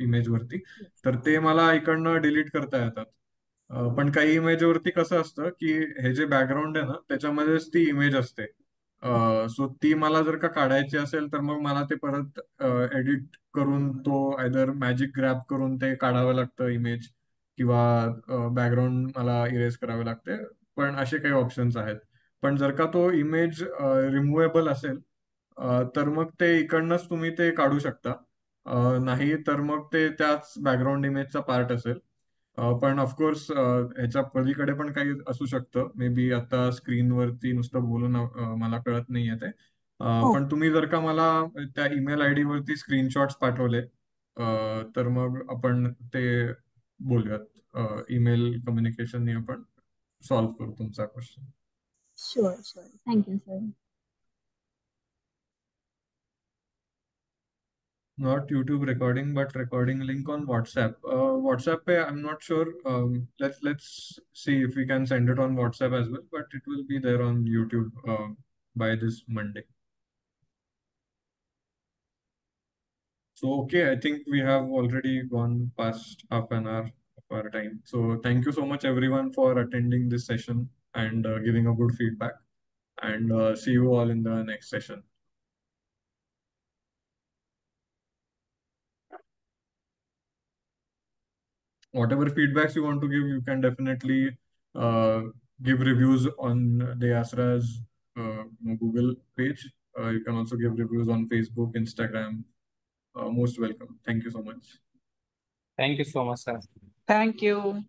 इमेज वरती, तर ते मला इकडनं डिलीट करता येतात. पण काही इमेज वरती कसं असतं की हे जे बॅकग्राऊंड आहे ना त्याच्यामध्येच ती इमेज असते. सो ती मला जर का काढायची असेल तर मग मला ते परत एडिट करून तो आयदर मॅजिक ग्रॅब करून ते काढावं लागतं इमेज, किंवा बॅकग्राऊंड मला इरेज करावे लागते. पण असे काही ऑप्शन्स आहेत. पण जर का तो इमेज रिमुवेबल असेल तर मग ते इकडनंच तुम्ही ते काढू शकता. नाही तर मग ते त्याच बॅकग्राऊंड इमेजचा पार्ट असेल. पण ऑफकोर्स ह्याच्या पलीकडे पण काही असू शकतं. मे बी आता स्क्रीनवरती नुसतं बोलून मला कळत नाहीये ते. पण तुम्ही जर का मला त्या ईमेल आय डी वरती स्क्रीनशॉट्स पाठवले तर मग आपण ते बोलूयात. ईमेल कम्युनिकेशनने आपण सॉल्व्ह करू तुमचा question. Sure sure thank you sir. Not YouTube recording, but recording link on WhatsApp. WhatsApp पे I'm not sure. Let's see if we can send it on WhatsApp as well, but it will be there on YouTube by this Monday. So okay, I think we have already gone past half an hour of our time. So thank you so much everyone for attending this session and giving a good feedback. And see you all in the next session. Whatever feedbacks you want to give, you can definitely give reviews on the Asra's Google page. You can also give reviews on Facebook, Instagram. Most welcome. Thank you so much. Thank you so much, sir. Thank you.